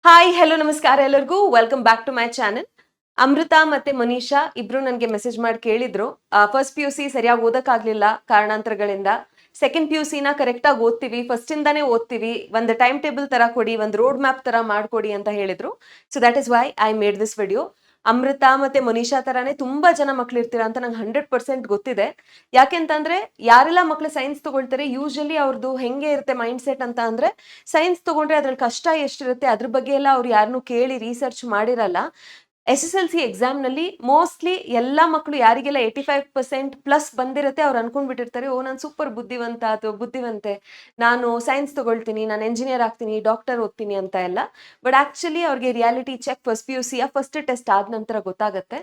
Hi hello ನಮಸ್ಕಾರ ಎಲ್ಲರಿಗೂ welcome back to my channel. Amrita ಮತ್ತೆ ಮನೀಷಾ ಇಬ್ರು ನನಗೆ ಮೆಸೇಜ್ ಮಾಡಿ ಕೇಳಿದ್ರು. ಫಸ್ಟ್ ಪಿ ಯು ಸಿ ಸರಿಯಾಗಿ ಓದಕ್ಕಾಗ್ಲಿಲ್ಲ ಕಾರಣಾಂತರಗಳಿಂದ. ಸೆಕೆಂಡ್ ಪಿ ಯು ಸಿನ ಕರೆಕ್ಟಾಗಿ ಓದ್ತೀವಿ, ಫಸ್ಟ್ ಇಂದಾನೇ ಓದ್ತೀವಿ, ಒಂದು ಟೈಮ್ ಟೇಬಲ್ ತರ ಕೊಡಿ, ಒಂದು ರೋಡ್ ಮ್ಯಾಪ್ ತರ ಮಾಡ್ಕೊಡಿ ಅಂತ ಹೇಳಿದ್ರು. So that is why I made this video. Amrita ಮತ್ತೆ ಮನೀಷಾ ತರಾನೇ ತುಂಬಾ ಜನ ಮಕ್ಳು ಇರ್ತೀರಾ ಅಂತ ನಂಗೆ 100% ಗೊತ್ತಿದೆ. ಯಾಕೆಂತಂದ್ರೆ ಯಾರೆಲ್ಲ ಮಕ್ಳು ಸೈನ್ಸ್ ತಗೊಳ್ತಾರೆ ಯೂಶಲಿ ಅವ್ರದ್ದು ಹೆಂಗೆ ಇರುತ್ತೆ ಮೈಂಡ್ ಸೆಟ್ ಅಂತ ಅಂದ್ರೆ, ಸೈನ್ಸ್ ತಗೊಂಡ್ರೆ ಅದ್ರಲ್ಲಿ ಕಷ್ಟ ಎಷ್ಟಿರುತ್ತೆ ಅದ್ರ ಬಗ್ಗೆ ಎಲ್ಲ ಅವ್ರು ಯಾರನ್ನೂ ಕೇಳಿ ರಿಸರ್ಚ್ ಮಾಡಿರಲ್ಲ. ಎಸ್ ಎಸ್ ಎಲ್ ಸಿ ಎಕ್ಸಾಮ್ನಲ್ಲಿ ಮೋಸ್ಟ್ಲಿ ಎಲ್ಲ ಮಕ್ಕಳು ಯಾರಿಗೆಲ್ಲ 85% ಪ್ಲಸ್ ಬಂದಿರುತ್ತೆ ಅವ್ರು ಅನ್ಕೊಂಡ್ಬಿಟ್ಟಿರ್ತಾರೆ, ಓ ನಾನು ಸೂಪರ್ ಬುದ್ಧಿವಂತ ಅಥವಾ ಬುದ್ಧಿವಂತೆ, ನಾನು ಸೈನ್ಸ್ ತಗೊಳ್ತೀನಿ, ನಾನು ಎಂಜಿನಿಯರ್ ಆಗ್ತೀನಿ, ಡಾಕ್ಟರ್ ಓದ್ತೀನಿ ಅಂತ ಎಲ್ಲ. ಬಟ್ ಆಕ್ಚುಲಿ ಅವ್ರಿಗೆ reality check first P U ಸಿಯ ಫಸ್ಟ್ ಟೆಸ್ಟ್ ಆದ ನಂತರ ಗೊತ್ತಾಗುತ್ತೆ.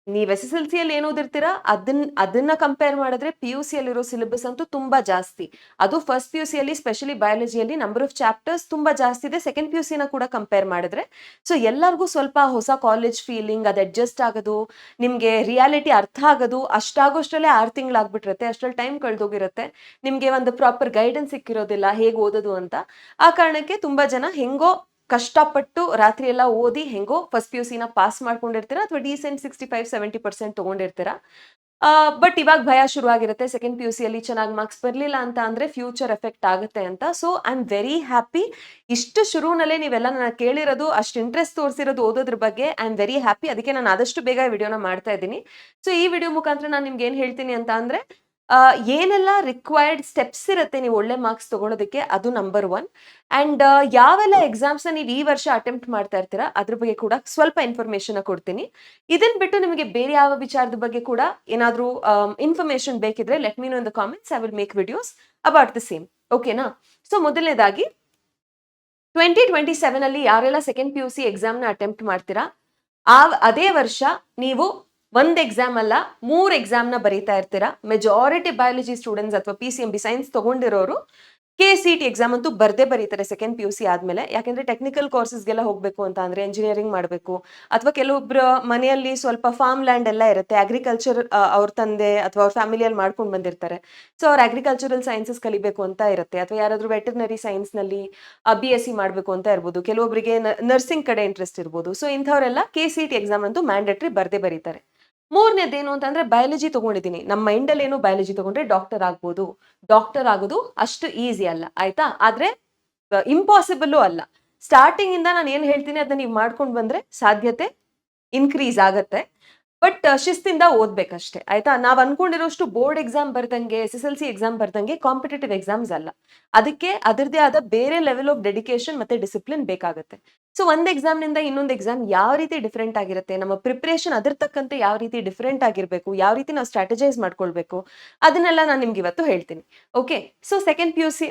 ನೀವ್ ಎಸ್ ಎಸ್ ಎಲ್ ಸಿ ಅಲ್ಲಿ ಏನ್ ಓದಿರ್ತೀರಾ ಅದನ್ನ ಕಂಪೇರ್ ಮಾಡಿದ್ರೆ ಪಿ ಯು ಸಿ ಅಲ್ಲಿರೋ ಸಿಲೆಬಸ್ ಅಂತೂ ತುಂಬಾ ಜಾಸ್ತಿ. ಅದು ಫಸ್ಟ್ ಪಿ ಯು ಸಿ ಅಲ್ಲಿ ಸ್ಪೆಷಲಿ ಬಯಾಲಜಿಯಲ್ಲಿ ನಂಬರ್ ಆಫ್ ಚಾಪ್ಟರ್ಸ್ ತುಂಬಾ ಜಾಸ್ತಿ ಇದೆ, ಸೆಕೆಂಡ್ ಪಿ ಯು ಸಿನ ಕೂಡ ಕಂಪೇರ್ ಮಾಡಿದ್ರೆ. ಸೊ ಎಲ್ಲರಿಗೂ ಸ್ವಲ್ಪ ಹೊಸ ಕಾಲೇಜ್ ಫೀಲಿಂಗ್, ಅದು ಅಡ್ಜಸ್ಟ್ ಆಗೋದು, ನಿಮ್ಗೆ ರಿಯಾಲಿಟಿ ಅರ್ಥ ಆಗೋದು ಅಷ್ಟಾಗೋಷ್ಟರಲ್ಲೇ 6 ತಿಂಗಳು ಆಗ್ಬಿಟ್ಟಿರುತ್ತೆ, ಅಷ್ಟ್ರಲ್ಲಿ ಟೈಮ್ ಕಳೆದೋಗಿರುತ್ತೆ, ನಿಮ್ಗೆ ಒಂದು ಪ್ರಾಪರ್ ಗೈಡೆನ್ಸ್ ಸಿಕ್ಕಿರೋದಿಲ್ಲ ಹೇಗೆ ಓದೋದು ಅಂತ. ಆ ಕಾರಣಕ್ಕೆ ತುಂಬಾ ಜನ ಹೆಂಗೋ ಕಷ್ಟಪಟ್ಟು ರಾತ್ರಿ ಎಲ್ಲ ಓದಿ ಹೆಂಗೋ ಫಸ್ಟ್ ಪಿ ಯು ಸಿನ ಪಾಸ್ ಮಾಡ್ಕೊಂಡಿರ್ತೀರಾ ಅಥವಾ ಡೀಸೆಂಟ್ 65-70% ತಗೊಂಡಿರ್ತೀರಾ. ಬಟ್ ಇವಾಗ ಭಯ ಶುರುವಾಗಿರುತ್ತೆ, ಸೆಕೆಂಡ್ ಪಿ ಯು ಸಿಯಲ್ಲಿ ಚೆನ್ನಾಗಿ ಮಾರ್ಕ್ಸ್ ಬರಲಿಲ್ಲ ಅಂತ ಅಂದ್ರೆ ಫ್ಯೂಚರ್ ಎಫೆಕ್ಟ್ ಆಗುತ್ತೆ ಅಂತ. So I am very happy. ಇಷ್ಟು ಶುರುನಲ್ಲೇ ನೀವೆಲ್ಲ ನನ್ನ ಕೇಳಿರೋದು, ಅಷ್ಟು ಇಂಟ್ರೆಸ್ಟ್ ತೋರಿಸಿರೋದು ಓದೋದ್ರ ಬಗ್ಗೆ, ಐ ಆಮ್ ವೆರಿ ಹ್ಯಾಪಿ. ಅದಕ್ಕೆ ನಾನು ಆದಷ್ಟು ಬೇಗ ವಿಡಿಯೋನ ಮಾಡ್ತಾ ಇದ್ದೀನಿ. ಸೊ ಈ ವಿಡಿಯೋ ಮುಖಾಂತರ ನಾನು ನಿಮ್ಗೆ ಏನ್ ಹೇಳ್ತೀನಿ ಅಂತ ಅಂದ್ರೆ, ಏನೆಲ್ಲ ರಿಕ್ವೈರ್ಡ್ ಸ್ಟೆಪ್ಸ್ ಇರುತ್ತೆ ನೀವು ಒಳ್ಳೆ ಮಾರ್ಕ್ಸ್ ತಗೊಳ್ಳೋದಕ್ಕೆ, ಅದು ನಂಬರ್ ಒನ್. ಅಂಡ್ ಯಾವೆಲ್ಲ ಎಕ್ಸಾಮ್ಸ್ ನೀವು ಈ ವರ್ಷ ಅಟೆಂಪ್ಟ್ ಮಾಡ್ತಾ ಇರ್ತೀರಾ ಅದ್ರ ಬಗ್ಗೆ ಕೂಡ ಸ್ವಲ್ಪ ಇನ್ಫಾರ್ಮೇಶನ್ ಕೊಡ್ತೀನಿ. ಇದನ್ ಬಿಟ್ಟು ನಿಮಗೆ ಬೇರೆ ಯಾವ ವಿಚಾರದ ಬಗ್ಗೆ ಕೂಡ ಏನಾದ್ರೂ ಇನ್ಫಾರ್ಮೇಶನ್ ಬೇಕಿದ್ರೆ let me know in the comments. I will make videos about the same. ಓಕೆನಾ? ಸೊ ಮೊದಲನೇದಾಗಿ 2027 ಅಲ್ಲಿ ಯಾರೆಲ್ಲ ಸೆಕೆಂಡ್ ಪಿ ಯು ಸಿ ಎಕ್ಸಾಮ್ನ ಅಟೆಂಪ್ಟ್ ಮಾಡ್ತೀರಾ, ಅದೇ ವರ್ಷ ನೀವು ಒಂದ್ ಎಕ್ಸಾಮ್ ಅಲ್ಲ 3 ಎಕ್ಸಾಮ್ನ ಬರೀತಾ ಇರ್ತೀರಾ. ಮೆಜಾರಿಟಿ ಬಯಾಲಜಿ ಸ್ಟೂಡೆಂಟ್ಸ್ ಅಥವಾ P C M B science ತಗೊಂಡಿರೋರು ಕೆ ಸಿ ಟಿ ಎಕ್ಸಾಮ್ ಅಂತೂ ಬರ್ದೇ ಬರೀತಾರೆ ಸೆಕೆಂಡ್ ಪಿ ಯು ಸಿ ಆದ್ಮೇಲೆ. ಯಾಕೆಂದ್ರೆ ಟೆಕ್ನಿಕಲ್ ಕೋರ್ಸಸ್ಗೆಲ್ಲ ಹೋಗ್ಬೇಕು ಅಂತ ಅಂದ್ರೆ, ಎಂಜಿನಿಯರಿಂಗ್ ಮಾಡಬೇಕು, ಅಥವಾ ಕೆಲವೊಬ್ರು ಮನೆಯಲ್ಲಿ ಸ್ವಲ್ಪ ಫಾರ್ಮ್ ಲ್ಯಾಂಡ್ ಎಲ್ಲ ಇರುತ್ತೆ, ಅಗ್ರಿಕಲ್ಚರ್ ಅವ್ರ ತಂದೆ ಅಥವಾ ಅವ್ರ ಫ್ಯಾಮಿಲಿಯಲ್ಲಿ ಮಾಡ್ಕೊಂಡು ಬಂದಿರ್ತಾರೆ. ಸೊ ಅವ್ರ ಅಗ್ರಿಕಲ್ಚರಲ್ ಸೈನ್ಸಸ್ ಕಲಿಬೇಕು ಅಂತ ಇರುತ್ತೆ, ಅಥವಾ ಯಾರಾದ್ರೂ ವೆಟರ್ನರಿ ಸೈನ್ಸ್ ನಲ್ಲಿ ಬಿ ಎಸ್ ಸಿ ಮಾಡಬೇಕು ಅಂತ ಇರ್ಬೋದು, ಕೆಲವೊಬ್ಬರಿಗೆ ನರ್ಸಿಂಗ್ ಕಡೆ ಇಂಟ್ರೆಸ್ಟ್ ಇರ್ಬೋದು. ಸೊ ಇಂಥವರೆಲ್ಲ ಕೆ ಸಿ ಟಿ ಎಕ್ಸಾಮ್ ಅಂತೂ ಮ್ಯಾಂಡೇಟರಿ ಬರ್ದೇ ಬರೀತಾರೆ. ಮೂರನೇದೇನು ಅಂತಂದ್ರೆ, ಬಯಾಲಜಿ ತಗೊಂಡಿದ್ದೀನಿ, ನಮ್ಮ ಮೈಂಡಲ್ಲಿ ಏನು ಬಯಾಲಜಿ ತಗೊಂಡ್ರೆ ಡಾಕ್ಟರ್ ಆಗ್ಬೋದು. ಡಾಕ್ಟರ್ ಆಗೋದು ಅಷ್ಟು ಈಸಿ ಅಲ್ಲ, ಆಯ್ತಾ? ಆದ್ರೆ ಇಂಪಾಸಿಬಲ್ ಅಲ್ಲ. ಸ್ಟಾರ್ಟಿಂಗ್ ಇಂದ ನಾನು ಏನ್ ಹೇಳ್ತೀನಿ ಅದನ್ನ ನೀವು ಮಾಡ್ಕೊಂಡು ಬಂದ್ರೆ ಸಾಧ್ಯತೆ ಇನ್ಕ್ರೀಸ್ ಆಗತ್ತೆ. ಬಟ್ ಶಿಸ್ತಿಂದ ಓದ್ಬೇಕಷ್ಟೇ, ಆಯ್ತಾ? ನಾವ್ ಅನ್ಕೊಂಡಿರೋಷ್ಟು ಬೋರ್ಡ್ ಎಕ್ಸಾಮ್ ಬರ್ದಂಗೆ, S S L C exam ಬರ್ದಂಗೆ ಕಾಂಪಿಟೇಟಿವ್ ಎಕ್ಸಾಮ್ಸ್ ಅಲ್ಲ. ಅದಕ್ಕೆ ಅದರದೇ ಆದ ಬೇರೆ ಲೆವೆಲ್ ಆಫ್ ಡೆಡಿಕೇಶನ್ ಮತ್ತೆ ಡಿಸಿಪ್ಲಿನ್ ಬೇಕಾಗುತ್ತೆ. ಸೊ ಒಂದ್ ಎಕ್ಸಾಮ್ ನಿಂದ ಇನ್ನೊಂದು ಎಕ್ಸಾಮ್ ಯಾವ ರೀತಿ ಡಿಫ್ರೆಂಟ್ ಆಗಿರುತ್ತೆ, ನಮ್ಮ ಪ್ರಿಪರೇಷನ್ ಅದ್ರ ತಕ್ಕಂತೆ ಯಾವ ರೀತಿ ಡಿಫ್ರೆಂಟ್ ಆಗಿರ್ಬೇಕು, ಯಾವ ರೀತಿ ನಾವು ಸ್ಟ್ರಾಟಜೈಸ್ ಮಾಡ್ಕೊಳ್ಬೇಕು, ಅದನ್ನೆಲ್ಲ ನಾನು ನಿಮ್ಗೆ ಇವತ್ತು ಹೇಳ್ತೀನಿ. Okay? So second P U C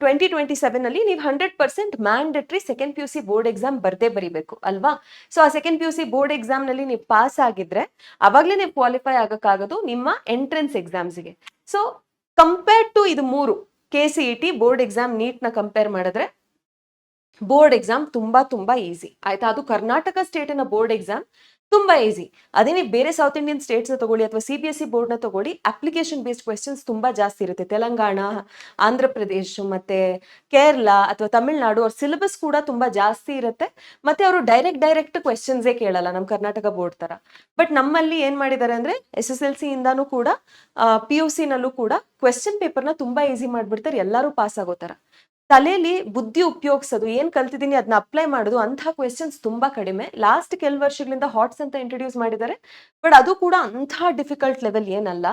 2027 ಅಲ್ಲಿ ನೀವು 100% mandatory second P U C board exam ಬರ್ದೇ ಬರೀಬೇಕು ಅಲ್ವಾ? ಸೊ ಆ second P U C board exam ನಲ್ಲಿ ನೀವು ಪಾಸ್ ಆಗಿದ್ರೆ ಅವಾಗ್ಲೇ ನೀವು ಕ್ವಾಲಿಫೈ ಆಗಕ್ಕಾಗೋದು ನಿಮ್ಮ ಎಂಟ್ರೆನ್ಸ್ ಎಕ್ಸಾಮ್ಸ್ಗೆ. ಸೊ ಕಂಪೇರ್ಡ್ ಟು ಇದು ಮೂರು, K C E T, board exam, NEET ನ ಕಂಪೇರ್ ಮಾಡಿದ್ರೆ ಬೋರ್ಡ್ ಎಕ್ಸಾಮ್ ತುಂಬಾ ತುಂಬಾ ಈಸಿ, ಆಯ್ತಾ? ಅದು ಕರ್ನಾಟಕ ಸ್ಟೇಟಿನ ಬೋರ್ಡ್ ಎಕ್ಸಾಮ್ ತುಂಬಾ ಈಸಿ. ಅದೇ ನೀವು ಬೇರೆ ಸೌತ್ ಇಂಡಿಯನ್ ಸ್ಟೇಟ್ಸ್ ತಗೊಳ್ಳಿ ಅಥವಾ C B S C board ನ ತಗೊಳ್ಳಿ, ಅಪ್ಲಿಕೇಶನ್ ಬೇಸ್ಡ್ ಕ್ವೆಶನ್ಸ್ ತುಂಬಾ ಜಾಸ್ತಿ ಇರುತ್ತೆ. ತೆಲಂಗಾಣ, ಆಂಧ್ರ ಪ್ರದೇಶ್ ಮತ್ತೆ ಕೇರಳ ಅಥವಾ ತಮಿಳ್ನಾಡು ಅವ್ರ ಸಿಲೆಬಸ್ ಕೂಡ ತುಂಬಾ ಜಾಸ್ತಿ ಇರುತ್ತೆ. ಮತ್ತೆ ಅವರು ಡೈರೆಕ್ಟ್ ಕ್ವೆಶನ್ಸೇ ಕೇಳಲ್ಲ ನಮ್ಮ ಕರ್ನಾಟಕ ಬೋರ್ಡ್ ತರ. ಬಟ್ ನಮ್ಮಲ್ಲಿ ಏನ್ ಮಾಡಿದ್ದಾರೆ ಅಂದ್ರೆ, ಎಸ್ ಎಸ್ ಎಲ್ ಸಿ ಇಂದಾನು ಕೂಡ ಪಿ ಯು ಸಿ ನಲ್ಲೂ ಕೂಡ ಕ್ವೆಶನ್ ಪೇಪರ್ನ ತುಂಬಾ ಈಸಿ ಮಾಡ್ಬಿಡ್ತಾರೆ, ಎಲ್ಲರೂ ಪಾಸ್ ಆಗೋ ತರ. ತಲೆಯಲ್ಲಿ ಬುದ್ಧಿ ಉಪಯೋಗಿಸೋದು, ಏನ್ ಕಲ್ತಿದ್ದೀನಿ ಅದನ್ನ ಅಪ್ಲೈ ಮಾಡೋದು, ಅಂತಹ ಕ್ವೆಶನ್ಸ್ ತುಂಬಾ ಕಡಿಮೆ. ಲಾಸ್ಟ್ ಕೆಲವು ವರ್ಷಗಳಿಂದ ಹಾಟ್ಸ್ ಅಂತ ಇಂಟ್ರೊಡ್ಯೂಸ್ ಮಾಡಿದ್ದಾರೆ, ಬಟ್ ಅದು ಕೂಡ ಅಂತಹ ಡಿಫಿಕಲ್ಟ್ ಲೆವೆಲ್ ಏನಲ್ಲ,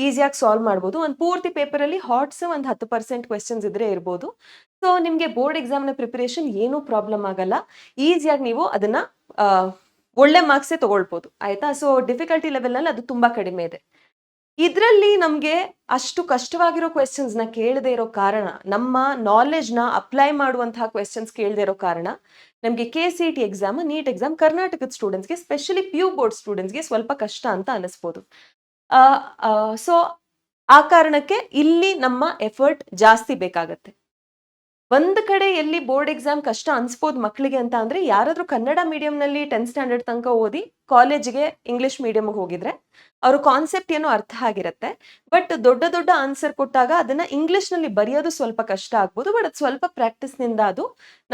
ಈಸಿಯಾಗಿ ಸಾಲ್ವ್ ಮಾಡ್ಬೋದು. ಒಂದು ಪೂರ್ತಿ ಪೇಪರ್ ಅಲ್ಲಿ ಹಾಟ್ಸ್ ಒಂದು 10% ಕ್ವೆಶನ್ಸ್ ಇದ್ರೆ ಇರ್ಬೋದು. ಸೊ ನಿಮ್ಗೆ ಬೋರ್ಡ್ ಎಕ್ಸಾಮ್ ನ ಪ್ರಿಪರೇಷನ್ ಏನೂ ಪ್ರಾಬ್ಲಮ್ ಆಗಲ್ಲ, ಈಸಿಯಾಗಿ ನೀವು ಅದನ್ನ ಒಳ್ಳೆ ಮಾರ್ಕ್ಸೇ ತಗೊಳ್ಬೋದು, ಆಯ್ತಾ? ಸೊ ಡಿಫಿಕಲ್ಟಿ ಲೆವೆಲ್ ಅಲ್ಲಿ ಅದು ತುಂಬಾ ಕಡಿಮೆ ಇದೆ. ಇದ್ರಲ್ಲಿ ನಮ್ಗೆ ಅಷ್ಟು ಕಷ್ಟವಾಗಿರೋ ಕ್ವೆಶನ್ಸ್ ನ ಕೇಳದೆ ಇರೋ ಕಾರಣ, ನಮ್ಮ ನಾಲೆಜ್ ನ ಅಪ್ಲೈ ಮಾಡುವಂತಹ ಕ್ವೆಶನ್ಸ್ ಕೇಳದೆ ಇರೋ ಕಾರಣ, ನಮ್ಗೆ K C T exam, NEET exam ಕರ್ನಾಟಕದ ಸ್ಟೂಡೆಂಟ್ಸ್ಗೆ, ಸ್ಪೆಷಲಿ ಪಿ ಯು ಬೋರ್ಡ್ ಸ್ಟೂಡೆಂಟ್ಸ್ಗೆ ಸ್ವಲ್ಪ ಕಷ್ಟ ಅಂತ ಅನಿಸ್ಬೋದು. ಸೊ ಆ ಕಾರಣಕ್ಕೆ ಇಲ್ಲಿ ನಮ್ಮ ಎಫರ್ಟ್ ಜಾಸ್ತಿ ಬೇಕಾಗತ್ತೆ. ಒಂದ್ ಕಡೆ ಎಲ್ಲಿ ಬೋರ್ಡ್ ಎಕ್ಸಾಮ್ ಕಷ್ಟ ಅನ್ಸ್ಬೋದು ಮಕ್ಕಳಿಗೆ ಅಂತ ಅಂದ್ರೆ ಯಾರಾದ್ರೂ ಕನ್ನಡ ಮೀಡಿಯಂನಲ್ಲಿ 10th ಸ್ಟ್ಯಾಂಡರ್ಡ್ ತನಕ ಓದಿ ಕಾಲೇಜ್ಗೆ ಇಂಗ್ಲಿಷ್ ಮೀಡಿಯಂಗೆ ಹೋಗಿದ್ರೆ ಅವ್ರ ಕಾನ್ಸೆಪ್ಟ್ ಏನೋ ಅರ್ಥ ಆಗಿರುತ್ತೆ. ಬಟ್ ದೊಡ್ಡ ದೊಡ್ಡ ಆನ್ಸರ್ ಕೊಟ್ಟಾಗ ಅದನ್ನ ಇಂಗ್ಲಿಷ್ ನಲ್ಲಿ ಬರೆಯೋದು ಸ್ವಲ್ಪ ಕಷ್ಟ ಆಗ್ಬೋದು. ಬಟ್ ಅದು ಸ್ವಲ್ಪ ಪ್ರಾಕ್ಟೀಸ್ ನಿಂದ ಅದು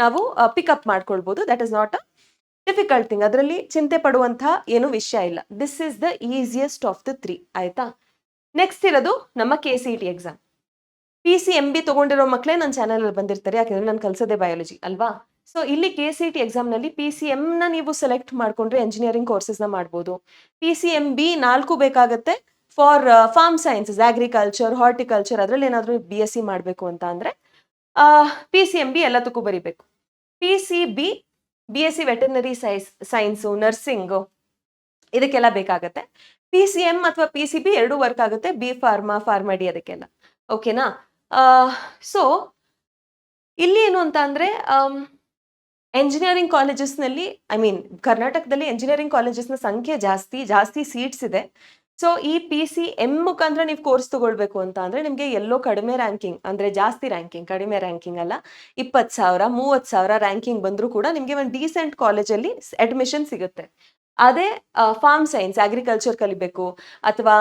ನಾವು ಪಿಕಪ್ ಮಾಡ್ಕೊಳ್ಬಹುದು. That is not a difficult thing. ಅದರಲ್ಲಿ ಚಿಂತೆ ಪಡುವಂತಹ ಏನು ವಿಷಯ ಇಲ್ಲ. This is the easiest of the 3. ಆಯ್ತಾ? ನೆಕ್ಸ್ಟ್ ಇರೋದು ನಮ್ಮ KCET ಎಕ್ಸಾಮ್. PCMB ತಗೊಂಡಿರೋ ಮಕ್ಕಳೇ ನನ್ನ ಚಾನಲ್ ಅಲ್ಲಿ ಬಂದಿರ್ತಾರೆ, ಯಾಕಂದ್ರೆ ನಾನು ಕಲ್ಸೋದೇ ಬಯಾಲಜಿ ಅಲ್ವಾ. ಸೊ ಇಲ್ಲಿ KCET ಎಕ್ಸಾಮ್ ನಲ್ಲಿ PCM ನ ನೀವು ಸೆಲೆಕ್ಟ್ ಮಾಡ್ಕೊಂಡ್ರೆ ಎಂಜಿನಿಯರಿಂಗ್ ಕೋರ್ಸಸ್ ನ ಮಾಡ್ಬೋದು. PCMB 4 ಬೇಕಾಗತ್ತೆ for farm sciences, agriculture, horticulture, ಅದ್ರಲ್ಲಿ ಏನಾದ್ರು BSc ಮಾಡಬೇಕು ಅಂತ ಅಂದ್ರೆ PCMB ಎಲ್ಲದಕ್ಕೂ ಬರಿಬೇಕು. PCB BSc veterinary science, nursing, ಇದಕ್ಕೆಲ್ಲ ಬೇಕಾಗತ್ತೆ. PCM ಅಥವಾ PCB 2 ವರ್ಕ್ ಆಗುತ್ತೆ, B ಫಾರ್ಮಾ, ಫಾರ್ಮಡಿ ಅದಕ್ಕೆಲ್ಲ. ಓಕೆನಾ? ಸೊ ಇಲ್ಲಿ ಏನು ಅಂತ ಅಂದ್ರೆ ಎಂಜಿನಿಯರಿಂಗ್ ಕಾಲೇಜಸ್ನಲ್ಲಿ, ಐ ಮೀನ್ ಕರ್ನಾಟಕದಲ್ಲಿ ಎಂಜಿನಿಯರಿಂಗ್ ಕಾಲೇಜಸ್ನ ಸಂಖ್ಯೆ ಜಾಸ್ತಿ ಸೀಟ್ಸ್ ಇದೆ. ಸೊ ಈ PCM ಮುಖಾಂತರ ನೀವು ಕೋರ್ಸ್ ತಗೊಳ್ಬೇಕು ಅಂತ ಅಂದ್ರೆ ನಿಮ್ಗೆ ಎಲ್ಲೋ ಕಡಿಮೆ ರ್ಯಾಂಕಿಂಗ್, ಅಂದ್ರೆ ಜಾಸ್ತಿ ರ್ಯಾಂಕಿಂಗ್, ಕಡಿಮೆ ರ್ಯಾಂಕಿಂಗ್ ಅಲ್ಲ, 20,000 30,000 ರ್ಯಾಂಕಿಂಗ್ ಬಂದ್ರೂ ಕೂಡ ನಿಮ್ಗೆ ಒಂದು ಡೀಸೆಂಟ್ ಕಾಲೇಜಲ್ಲಿ ಅಡ್ಮಿಷನ್ ಸಿಗುತ್ತೆ. ಅದೇ ಫಾರ್ಮ್ ಸೈನ್ಸ್, ಅಗ್ರಿಕಲ್ಚರ್ ಕಲಿಬೇಕು ಅಥವಾ